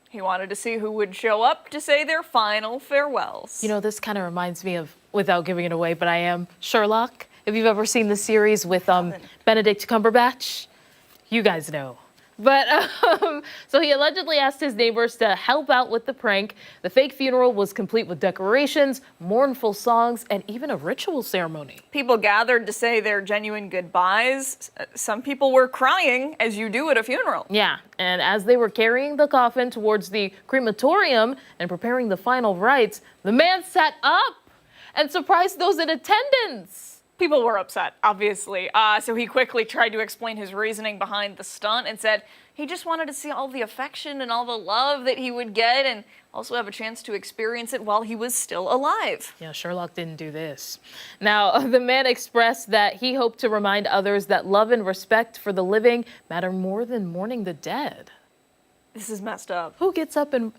S2: He wanted to see who would show up to say their final farewells.
S1: You know, this kind of reminds me of, without giving it away, but I am Sherlock. If you've ever seen the series with Benedict Cumberbatch, you guys know. But so he allegedly asked his neighbors to help out with the prank. The fake funeral was complete with decorations, mournful songs, and even a ritual ceremony.
S2: People gathered to say their genuine goodbyes. Some people were crying, as you do at a funeral.
S1: Yeah, and as they were carrying the coffin towards the crematorium and preparing the final rites, the man sat up and surprised those in attendance.
S2: People were upset, obviously. So he quickly tried to explain his reasoning behind the stunt and said he just wanted to see all the affection and all the love that he would get and also have a chance to experience it while he was still alive.
S1: Yeah, Sherlock didn't do this. Now, the man expressed that he hoped to remind others that love and respect for the living matter more than mourning the dead.
S2: This is messed up.
S1: Who gets up and,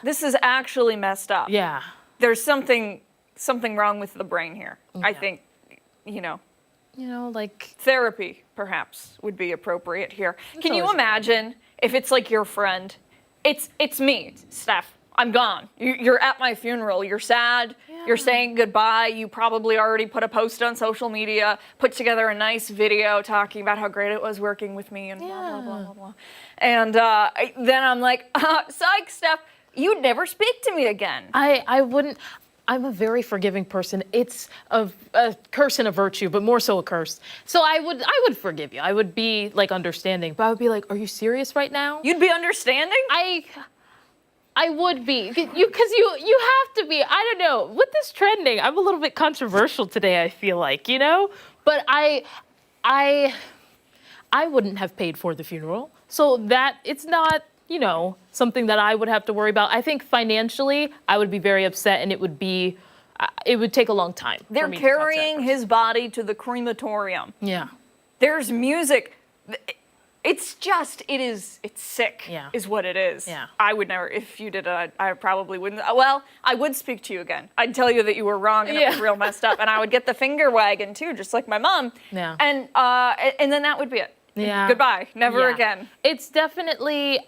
S2: This is actually messed up.
S1: Yeah.
S2: There's something wrong with the brain here. I think, you know,
S1: like
S2: therapy perhaps would be appropriate here. Can you
S1: always
S2: imagine if it's like your friend? It's me, Steph. I'm gone. You're at my funeral. You're sad.
S1: Yeah.
S2: You're saying goodbye. You probably already put a post on social media, put together a nice video talking about how great it was working with me and blah, blah, blah, blah, blah. And then I'm like, psych, Steph, you'd never speak to me again.
S1: I wouldn't. I'm a very forgiving person. It's a curse and a virtue, but more so a curse. So I would forgive you. I would be like understanding, but I would be like, are you serious right now?
S2: You'd be understanding?
S1: I would be, because you have to be. I don't know. With this trending, I'm a little bit controversial today, I feel like, you know? But I wouldn't have paid for the funeral. So that it's not, you know, something that I would have to worry about. I think financially, I would be very upset, and it would take a long time.
S2: They're carrying his body to the crematorium.
S1: Yeah.
S2: There's music. It's sick,
S1: Yeah.
S2: is what it is.
S1: Yeah.
S2: I would never, if you did it, I probably wouldn't. Well, I would speak to you again. I'd tell you that you were wrong and it was real messed up. And I would get the finger wagging too, just like my mom.
S1: Yeah.
S2: And then that would be it.
S1: Yeah.
S2: Goodbye. Never
S1: Yeah.
S2: again.
S1: It's definitely,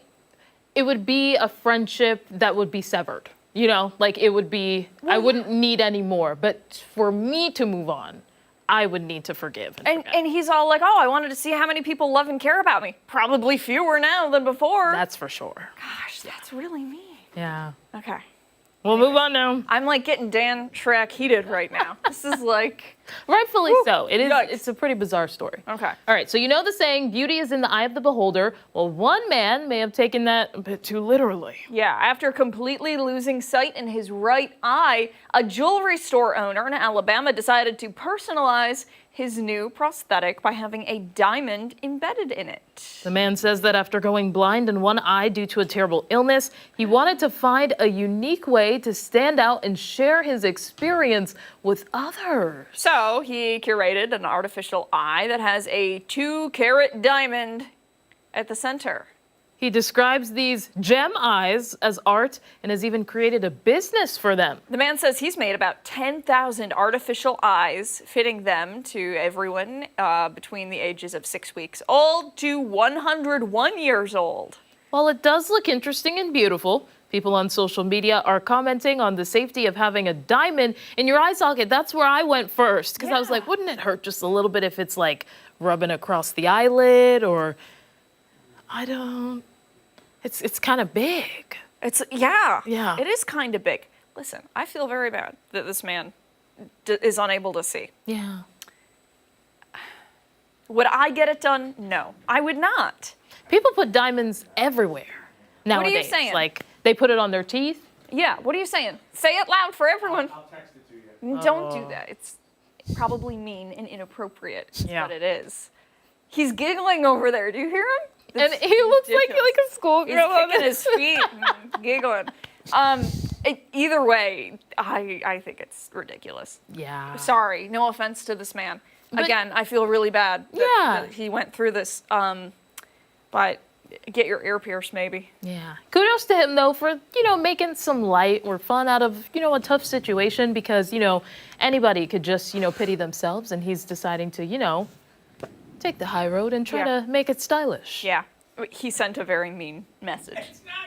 S1: it would be a friendship that would be severed. You know, like it would be, I wouldn't need any more. But for me to move on, I would need to forgive.
S2: And he's all like, oh, I wanted to see how many people love and care about me. Probably fewer now than before.
S1: That's for sure.
S2: Gosh, that's really mean.
S1: Yeah.
S2: Okay.
S1: We'll move on now.
S2: I'm like getting Dan Shrek heated right now. This is like...
S1: Rightfully so. It is.
S2: Yikes.
S1: It's a pretty bizarre story.
S2: Okay.
S1: All right. So you know the saying, beauty is in the eye of the beholder. Well, one man may have taken that a bit too literally.
S2: Yeah, after completely losing sight in his right eye, a jewelry store owner in Alabama decided to personalize his new prosthetic by having a diamond embedded in it.
S1: The man says that after going blind in one eye due to a terrible illness, he wanted to find a unique way to stand out and share his experience with others.
S2: So he curated an artificial eye that has a 2-carat diamond at the center.
S1: He describes these gem eyes as art and has even created a business for them.
S2: The man says he's made about 10,000 artificial eyes, fitting them to everyone between the ages of 6 weeks old to 101 years old.
S1: While it does look interesting and beautiful, people on social media are commenting on the safety of having a diamond in your eye socket. That's where I went first, because I was like, wouldn't it hurt just a little bit if it's like rubbing across the eyelid, or it's kind of big.
S2: Yeah.
S1: Yeah.
S2: It is kind of big. Listen, I feel very bad that this man is unable to see.
S1: Yeah.
S2: Would I get it done? No, I would not.
S1: People put diamonds everywhere nowadays.
S2: What are you saying?
S1: Like they put it on their teeth.
S2: Yeah, what are you saying? Say it loud for everyone. I'll text it to you. Don't do that. It's probably mean and inappropriate is what it is. He's giggling over there. Do you hear him?
S1: And he looks like a schoolgirl.
S2: He's kicking his feet and giggling. Either way, I think it's ridiculous.
S1: Yeah.
S2: Sorry, no offense to this man. Again, I feel really bad that he went through this. But get your ear pierced, maybe.
S1: Yeah. Kudos to him, though, for, making some light or fun out of, a tough situation, because, anybody could just, pity themselves, and he's deciding to, take the high road and try to make it stylish.
S2: Yeah. He sent a very mean message.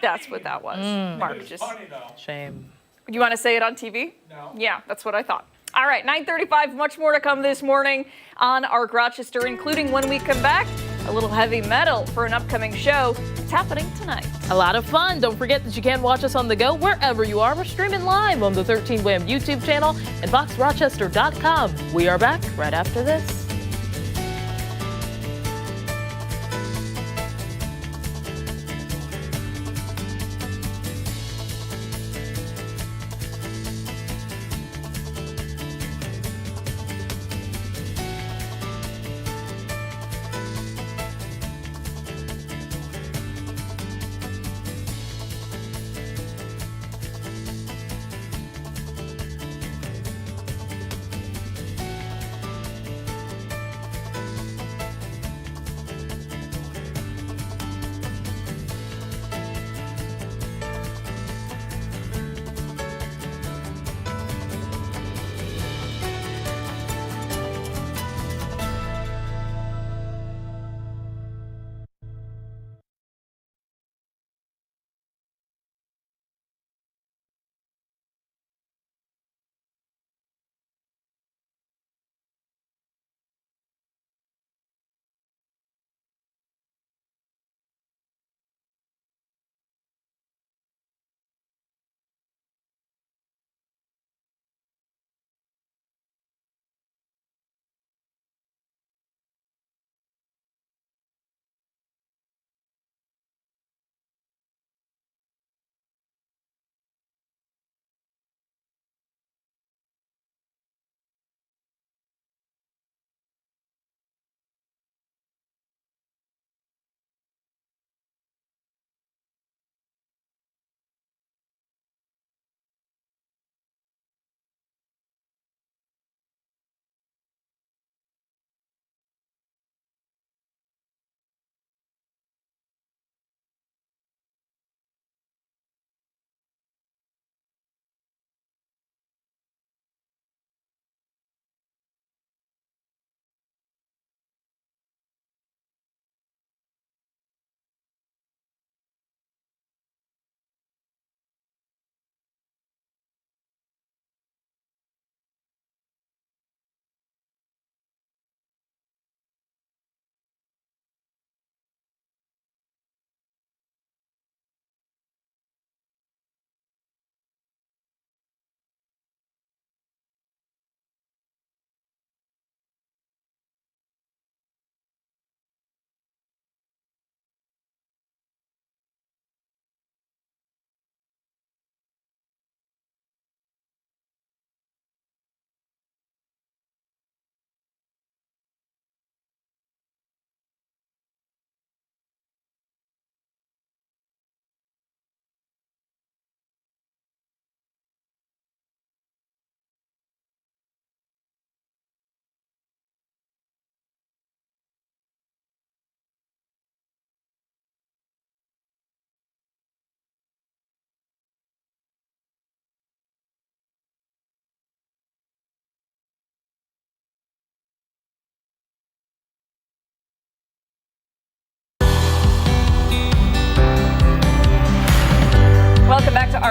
S2: That's what that was. Mark, just
S7: Funny though.
S1: Shame.
S2: You want to say it on TV?
S7: No.
S2: Yeah, that's what I thought. All right, 9:35, much more to come this morning on Arc Rochester, including when we come back, a little heavy metal for an upcoming show. It's happening tonight.
S1: A lot of fun. Don't forget that you can watch us on the go wherever you are. We're streaming live on the 13 WHAM YouTube channel and VoxRochester.com. We are back right after this.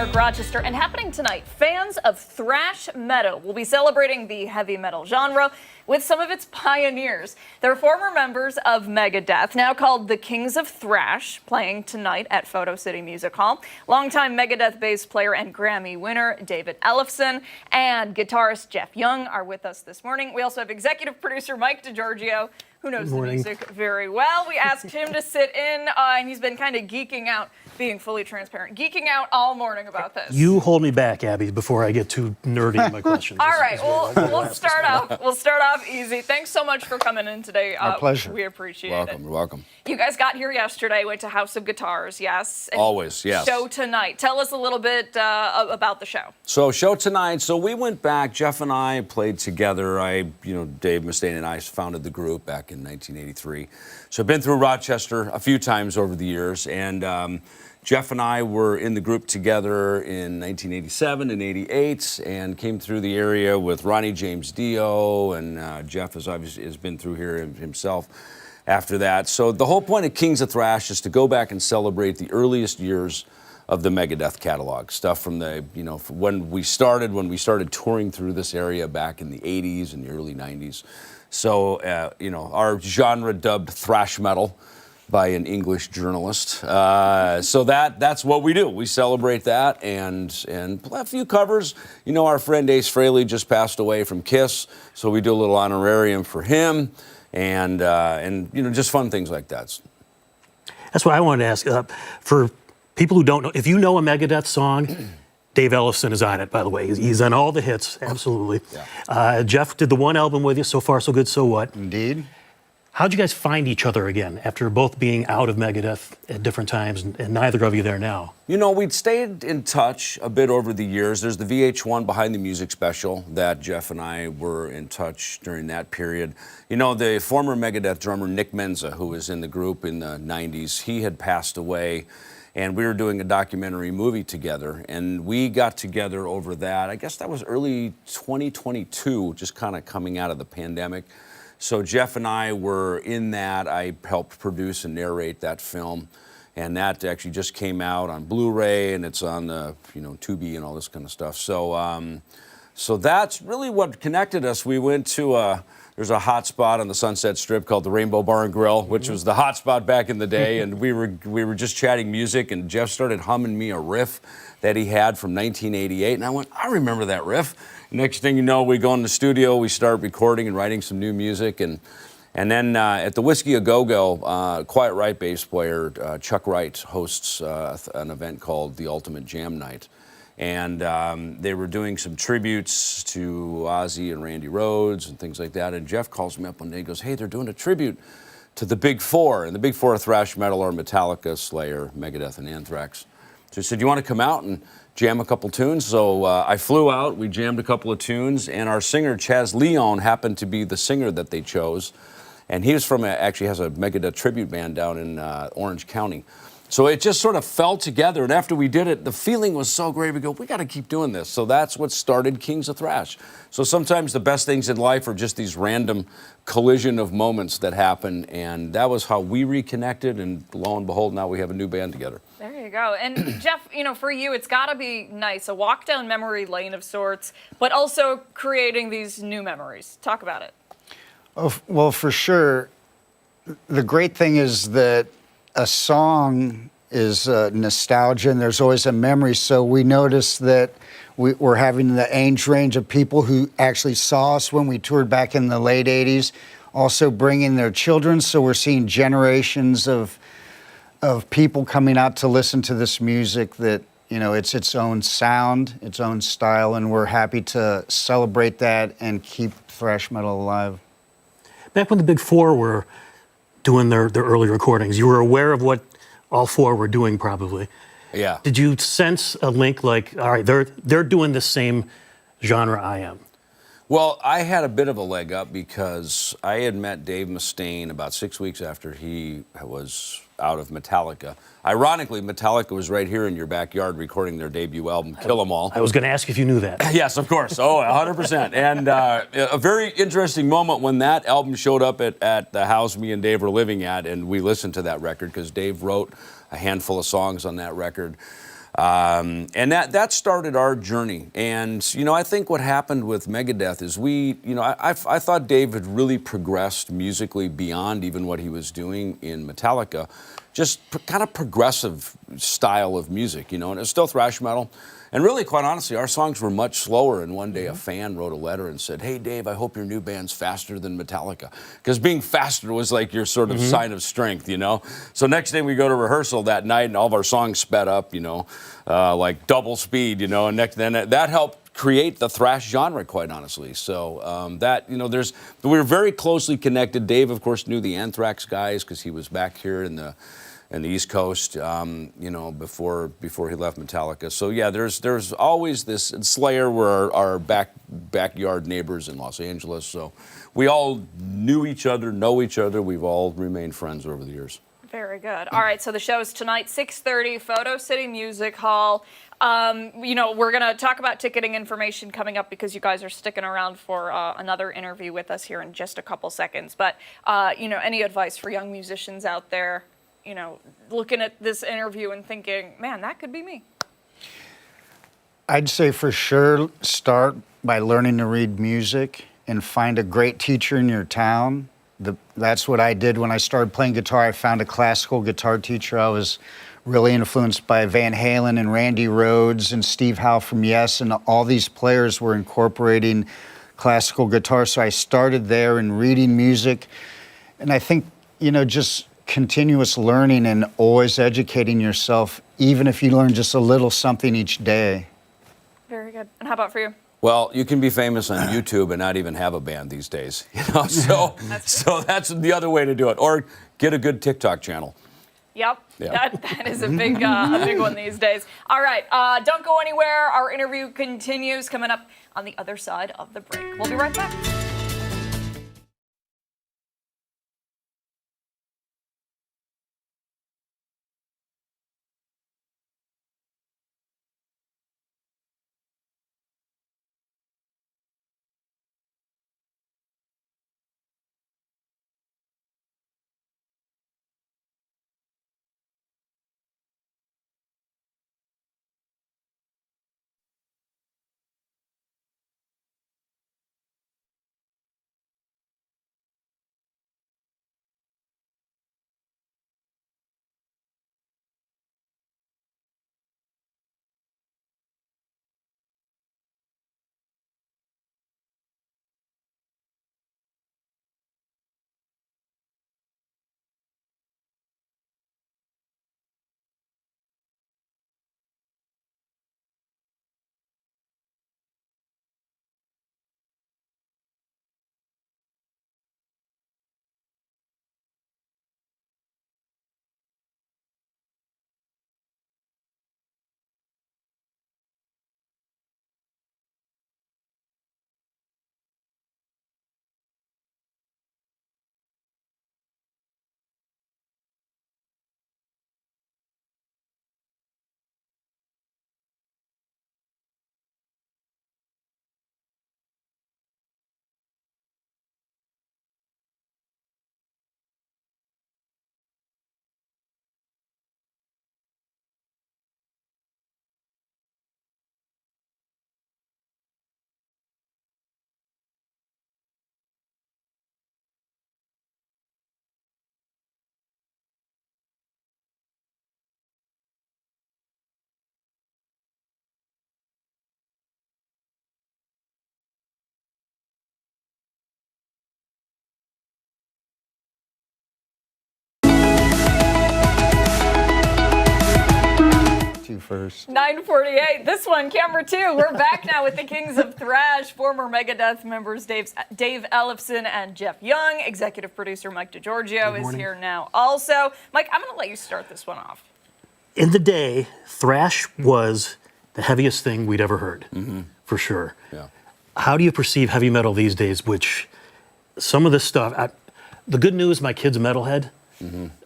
S2: Park, Rochester, and happening tonight, fans of thrash metal will be celebrating the heavy metal genre with some of its pioneers. They're former members of Megadeth, now called the Kings of Thrash, playing tonight at Photo City Music Hall. Longtime Megadeth bass player and Grammy winner David Ellefson and guitarist Jeff Young are with us this morning. We also have executive producer Mike DiGiorgio, who knows the music very well. We asked him to sit in, and he's been kind of geeking out, being fully transparent, geeking out all morning about this.
S12: You hold me back, Abby, before I get too nerdy in my questions.
S2: All right, we'll start off easy. Thanks so much for coming in today.
S13: My pleasure.
S2: We appreciate
S13: Welcome,
S2: it.
S13: you're welcome.
S2: You guys got here yesterday, went to House of Guitars, yes? And
S13: Always, yes.
S2: Show tonight. Tell us a little bit about the show.
S13: So show tonight. So we went back. Jeff and I played together. Dave Mustaine and I founded the group back in 1983. So I've been through Rochester a few times over the years, and Jeff and I were in the group together in 1987 and 88, and came through the area with Ronnie James Dio, and Jeff has been through here himself after that. So the whole point of Kings of Thrash is to go back and celebrate the earliest years of the Megadeth catalog, stuff from the, when we started touring through this area back in the 80s and the early 90s. So, our genre dubbed thrash metal by an English journalist. So that's what we do. We celebrate that and play a few covers. Our friend Ace Frehley just passed away from Kiss, so we do a little honorarium for him, and just fun things like that.
S12: That's what I wanted to ask. For people who don't know, if you know a Megadeth song, Dave Ellefson is on it, by the way. He's on all the hits, absolutely. Yeah. Jeff did the one album with you, So Far, So Good, So What.
S13: Indeed.
S12: How'd you guys find each other again after both being out of Megadeth at different times and neither of you there now?
S13: We'd stayed in touch a bit over the years. There's the VH1 Behind the Music special that Jeff and I were in touch during that period. The former Megadeth drummer Nick Menza, who was in the group in the 90s, he had passed away, and we were doing a documentary movie together, and we got together over that. I guess that was early 2022, just kind of coming out of the pandemic. So Jeff and I were in that. I helped produce and narrate that film, and that actually just came out on Blu-ray, and it's on the Tubi and all this kind of stuff. So that's really what connected us. We went to there's a hot spot on the Sunset Strip called the Rainbow Bar and Grill, which was the hot spot back in the day, and we were just chatting music, and Jeff started humming me a riff that he had from 1988, and I went, I remember that riff. Next thing you know, we go in the studio, we start recording and writing some new music, and then at the Whiskey A Go-Go, Quiet Riot bass player Chuck Wright hosts an event called the Ultimate Jam Night, and they were doing some tributes to Ozzy and Randy Rhoads and things like that, and Jeff calls me up one day and goes, hey, they're doing a tribute to the Big Four, and the Big Four of thrash metal are Metallica, Slayer, Megadeth, and Anthrax. So he said, you want to come out and jam a couple tunes? So I flew out, we jammed a couple of tunes, and our singer, Chaz Leon, happened to be the singer that they chose. And he was actually has a Megadeth tribute band down in Orange County. So it just sort of fell together, and after we did it, the feeling was so great, we go, we got to keep doing this. So that's what started Kings of Thrash. So sometimes the best things in life are just these random collision of moments that happen, and that was how we reconnected, and lo and behold, now we have a new band together.
S2: There you go. And Jeff, for you, it's got to be nice, a walk down memory lane of sorts, but also creating these new memories. Talk about it.
S14: Oh, well, for sure. The great thing is that a song is nostalgia, and there's always a memory. So we noticed that we're having the age range of people who actually saw us when we toured back in the late 80s, also bringing their children. So we're seeing generations of people coming out to listen to this music that, it's its own sound, its own style, and we're happy to celebrate that and keep thrash metal alive.
S12: Back when the Big Four were doing their early recordings, you were aware of what all four were doing, probably.
S13: Yeah.
S12: Did you sense a link like, all right, they're doing the same genre I am?
S13: Well, I had a bit of a leg up because I had met Dave Mustaine about 6 weeks after he was out of Metallica. Ironically, Metallica was right here in your backyard recording their debut album, Kill 'Em All.
S12: I was going to ask if you knew that.
S13: Yes, of course. Oh, 100%. And a very interesting moment when that album showed up at the house me and Dave were living at, and we listened to that record because Dave wrote a handful of songs on that record. And that started our journey. And, you know, I think what happened with Megadeth is I thought Dave had really progressed musically beyond even what he was doing in Metallica. Just kind of progressive style of music, you know, and it's still thrash metal. And really, quite honestly, our songs were much slower. And one day a fan wrote a letter and said, "Hey, Dave, I hope your new band's faster than Metallica." Because being faster was like your sort of sign of strength, you know? So next day we go to rehearsal that night and all of our songs sped up, you know, like double speed, you know, and then that helped create the thrash genre, quite honestly. So we were very closely connected. Dave, of course, knew the Anthrax guys because he was back here in the East Coast, you know, before he left Metallica. So yeah, there's always this. Slayer were our backyard neighbors in Los Angeles. So we all knew each other, know each other. We've all remained friends over the years.
S2: Very good. All right, so the show's tonight, 6:30, Photo City Music Hall. You know, we're going to talk about ticketing information coming up because you guys are sticking around for another interview with us here in just a couple seconds. But, you know, any advice for young musicians out there, you know, looking at this interview and thinking, man, that could be me?
S14: I'd say for sure start by learning to read music and find a great teacher in your town. That's what I did when I started playing guitar. I found a classical guitar teacher. I was really influenced by Van Halen and Randy Rhoads and Steve Howe from Yes, and all these players were incorporating classical guitar. So I started there and reading music. And I think, you know, just continuous learning and always educating yourself, even if you learn just a little something each day.
S2: Very good. And how about for you?
S13: Well, you can be famous on YouTube and not even have a band these days, you know. So that's the other way to do it, or get a good TikTok channel.
S2: Yep, that is a big one these days. All right, don't go anywhere. Our interview continues coming up on the other side of the break. We'll be right back.
S14: First.
S2: 9:48. This one, camera 2. We're back now with the Kings of Thrash, former Megadeth members Dave Ellefson and Jeff Young. Executive producer Mike DeGiorgio is here now also. Mike, I'm going to let you start this one off.
S12: In the day, thrash was the heaviest thing we'd ever heard, for sure.
S13: Yeah.
S12: How do you perceive heavy metal these days, which some of this stuff, the good news, my kid's a metalhead.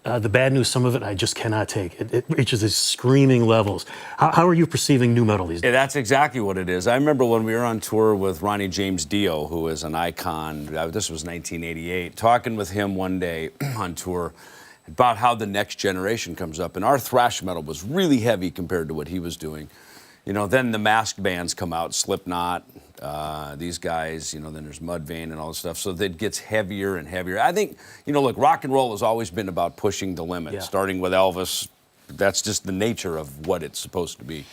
S12: The bad news, some of it I just cannot take. It reaches these screaming levels. How are you perceiving new metal these days?
S13: Yeah, that's exactly what it is. I remember when we were on tour with Ronnie James Dio, who is an icon. This was 1988. Talking with him one day on tour, about how the next generation comes up. And our thrash metal was really heavy compared to what he was doing. You know, then the masked bands come out, Slipknot, these guys, you know, then there's Mudvayne and all this stuff. So that gets heavier and heavier. I think, you know, look, rock and roll has always been about pushing the limit, starting with Elvis. That's just the nature of what it's supposed to be.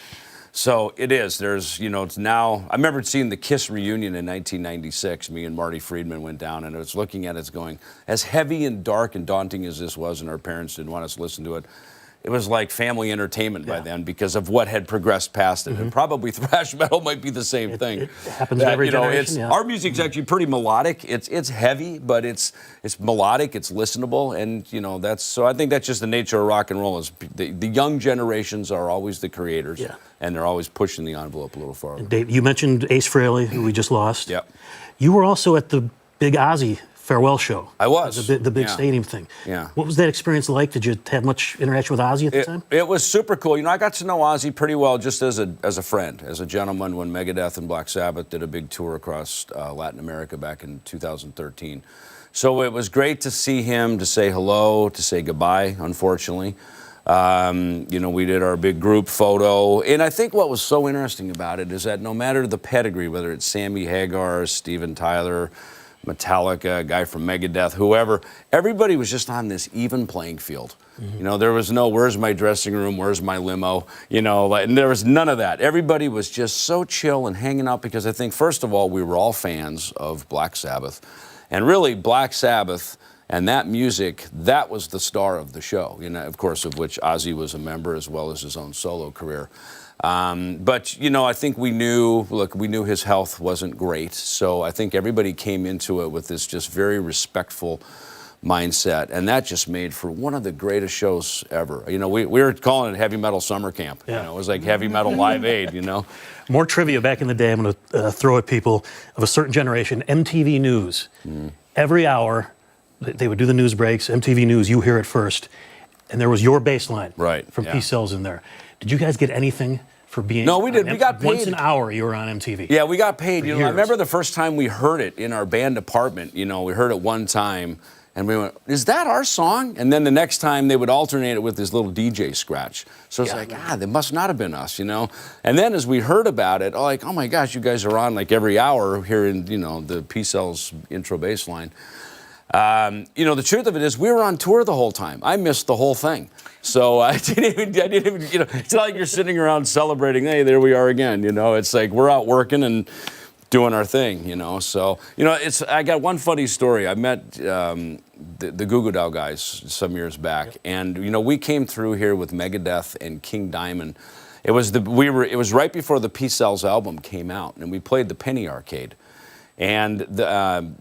S13: So it is. There's, you know, it's now, I remember seeing the Kiss reunion in 1996. Me and Marty Friedman went down, and I was looking at it going, as heavy and dark and daunting as this was, and our parents didn't want us to listen to it, it was like family entertainment by then because of what had progressed past it. And probably thrash metal might be the same thing.
S12: It happens every generation.
S13: Our music's actually pretty melodic. It's heavy, but it's melodic, it's listenable, and you know, that's, so I think that's just the nature of rock and roll is the young generations are always the creators, and they're always pushing the envelope a little farther.
S12: And Dave, you mentioned Ace Frehley, who we just lost.
S13: Yep.
S12: You were also at the big Ozzy farewell show.
S13: I was.
S12: The big stadium thing.
S13: Yeah.
S12: What was that experience like? Did you have much interaction with Ozzy at the time?
S13: It was super cool. You know, I got to know Ozzy pretty well just as a friend, as a gentleman when Megadeth and Black Sabbath did a big tour across Latin America back in 2013. So it was great to see him, to say hello, to say goodbye, unfortunately. You know, we did our big group photo. And I think what was so interesting about it is that no matter the pedigree, whether it's Sammy Hagar, Steven Tyler, Metallica, a guy from Megadeth, whoever, everybody was just on this even playing field. You know, there was no, where's my dressing room, where's my limo, you know, like, and there was none of that. Everybody was just so chill and hanging out because I think, first of all, we were all fans of Black Sabbath. And really, Black Sabbath and that music, that was the star of the show, you know, of course, of which Ozzy was a member as well as his own solo career. But, you know, I think we knew his health wasn't great. So I think everybody came into it with this just very respectful mindset. And that just made for one of the greatest shows ever. You know, we were calling it Heavy Metal Summer Camp. You know, it was like Heavy Metal Live Aid, you know.
S12: More trivia back in the day, I'm going to throw at people of a certain generation. MTV News. Every hour, they would do the news breaks. MTV News, you hear it first. And there was your bass line from Peace Sells in there. Did you guys get anything for being?
S13: No, we did. We got paid.
S12: Once an hour you were on MTV.
S13: Yeah, we got paid. You know, I remember the first time we heard it in our band department. You know, we heard it one time, and we went, "Is that our song?" And then the next time they would alternate it with this little DJ scratch. So it's like, they must not have been us, you know. And then as we heard about it, like, oh my gosh, you guys are on like every hour hearing, you know, the P-Cells intro bass line. You know, the truth of it is we were on tour the whole time. I missed the whole thing. So I didn't even, you know, it's not like you're sitting around celebrating, hey, there we are again, you know. It's like we're out working and doing our thing, you know. So, you know, I got one funny story. I met the Goo Goo Dolls guys some years back, and, you know, we came through here with Megadeth and King Diamond. It was right before the Peace Sells album came out, and we played the Penny Arcade. And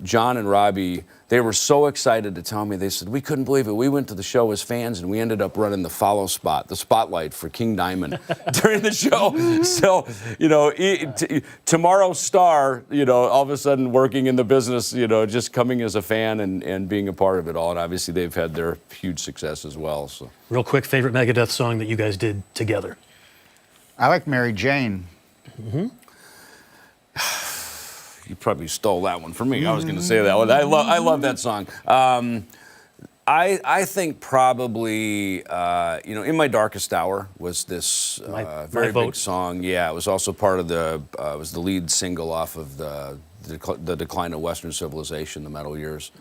S13: John and Robbie, they were so excited to tell me. They said, we couldn't believe it. We went to the show as fans, and we ended up running the follow spot, the spotlight for King Diamond during the show. So, you know, tomorrow's star, you know, all of a sudden working in the business, you know, just coming as a fan and being a part of it all. And obviously they've had their huge success as well. So,
S12: real quick, favorite Megadeth song that you guys did together?
S14: I like Mary Jane.
S13: You probably stole that one from me. I was going to say that one. I love that song. I think probably, you know, In My Darkest Hour was this very big song. Yeah, it was also part of it was the lead single off of the Decline of Western Civilization, the metal years.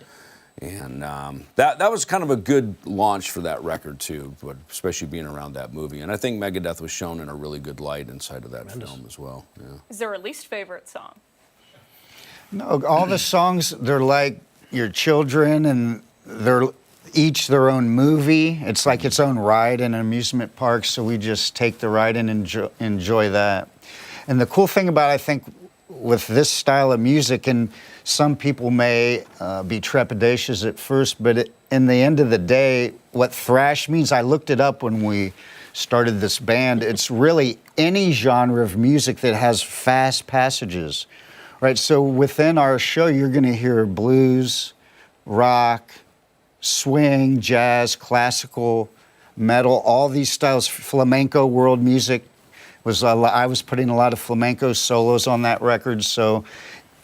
S13: And that was kind of a good launch for that record, too, but especially being around that movie. And I think Megadeth was shown in a really good light inside of that film as well. Yeah.
S2: Is there a least favorite song?
S14: No, all the songs, they're like your children, and they're each their own movie. It's like its own ride in an amusement park, so we just take the ride and enjoy that. And the cool thing about, I think, with this style of music, and some people may be trepidatious at first, but in the end of the day, what thrash means, I looked it up when we started this band, it's really any genre of music that has fast passages. Right, so within our show, you're going to hear blues, rock, swing, jazz, classical, metal, all these styles, flamenco, world music. I was putting a lot of flamenco solos on that record, so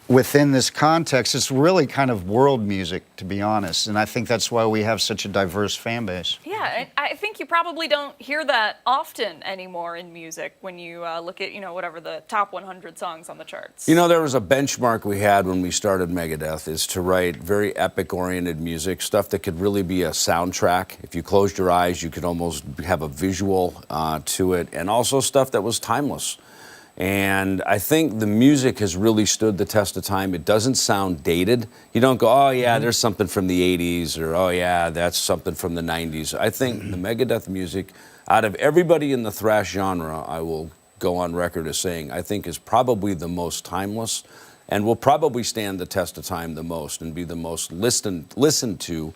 S14: within this context, it's really kind of world music, to be honest. And I think that's why we have such a diverse fan base.
S2: Yeah, and I think you probably don't hear that often anymore in music when you look at, whatever the top 100 songs on the charts.
S13: There was a benchmark we had when we started Megadeth is to write very epic-oriented music, stuff that could really be a soundtrack. If you closed your eyes, you could almost have a visual to it, and also stuff that was timeless. And I think the music has really stood the test of time. It doesn't sound dated. You don't go, oh, yeah, there's something from the 80s, or, oh, yeah, that's something from the 90s. I think the Megadeth music, out of everybody in the thrash genre, I will go on record as saying, I think is probably the most timeless and will probably stand the test of time the most and be the most listened to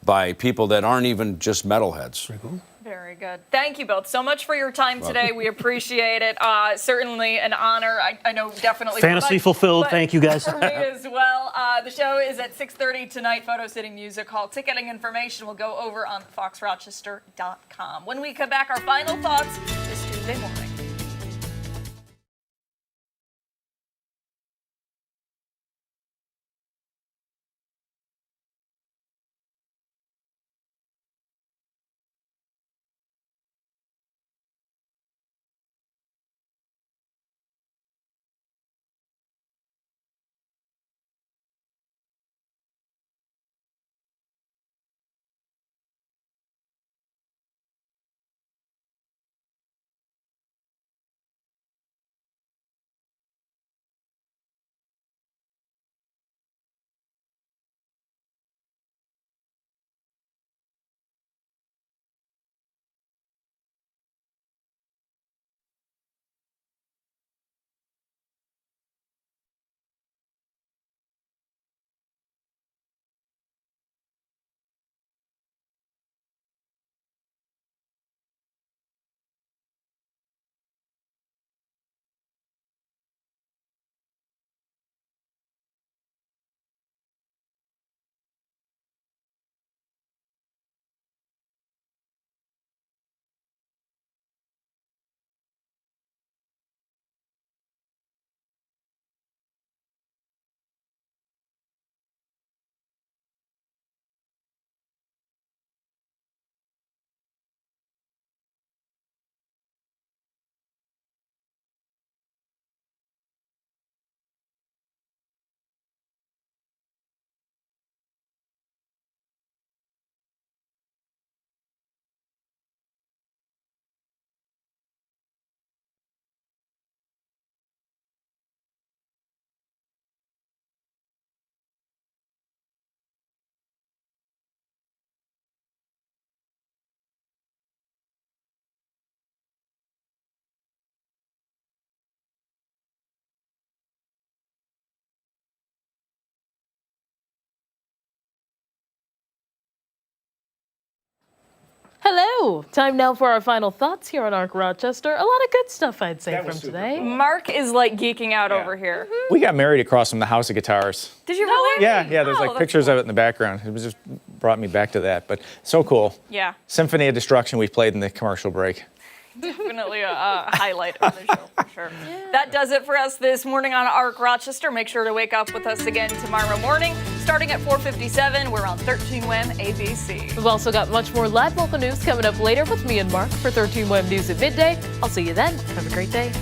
S13: by people that aren't even just metalheads.
S2: Very good. Thank you both so much for your time today. We appreciate it. Certainly an honor. I know definitely.
S12: Fantasy fulfilled. Thank you, guys.
S2: For me as well. The show is at 6:30 tonight, Photo City Music Hall. Ticketing information will go over on foxrochester.com. When we come back, our final thoughts this Tuesday morning.
S1: Hello. Time now for our final thoughts here on Arc Rochester. A lot of good stuff, I'd say, from today.
S2: Mark is like geeking out over here.
S7: We got married across from the House of Guitars.
S2: Did you really?
S7: Yeah, there's like pictures of it in the background. It was just brought me back to that, but so cool.
S2: Yeah.
S7: Symphony of Destruction we played in the commercial break.
S2: Definitely a highlight of the show, for sure. Yeah. That does it for us this morning on Arc Rochester. Make sure to wake up with us again tomorrow morning. Starting at 4:57, we're on 13 WEM ABC.
S1: We've also got much more live local news coming up later with me and Mark for 13 WEM News at midday. I'll see you then. Have a great day.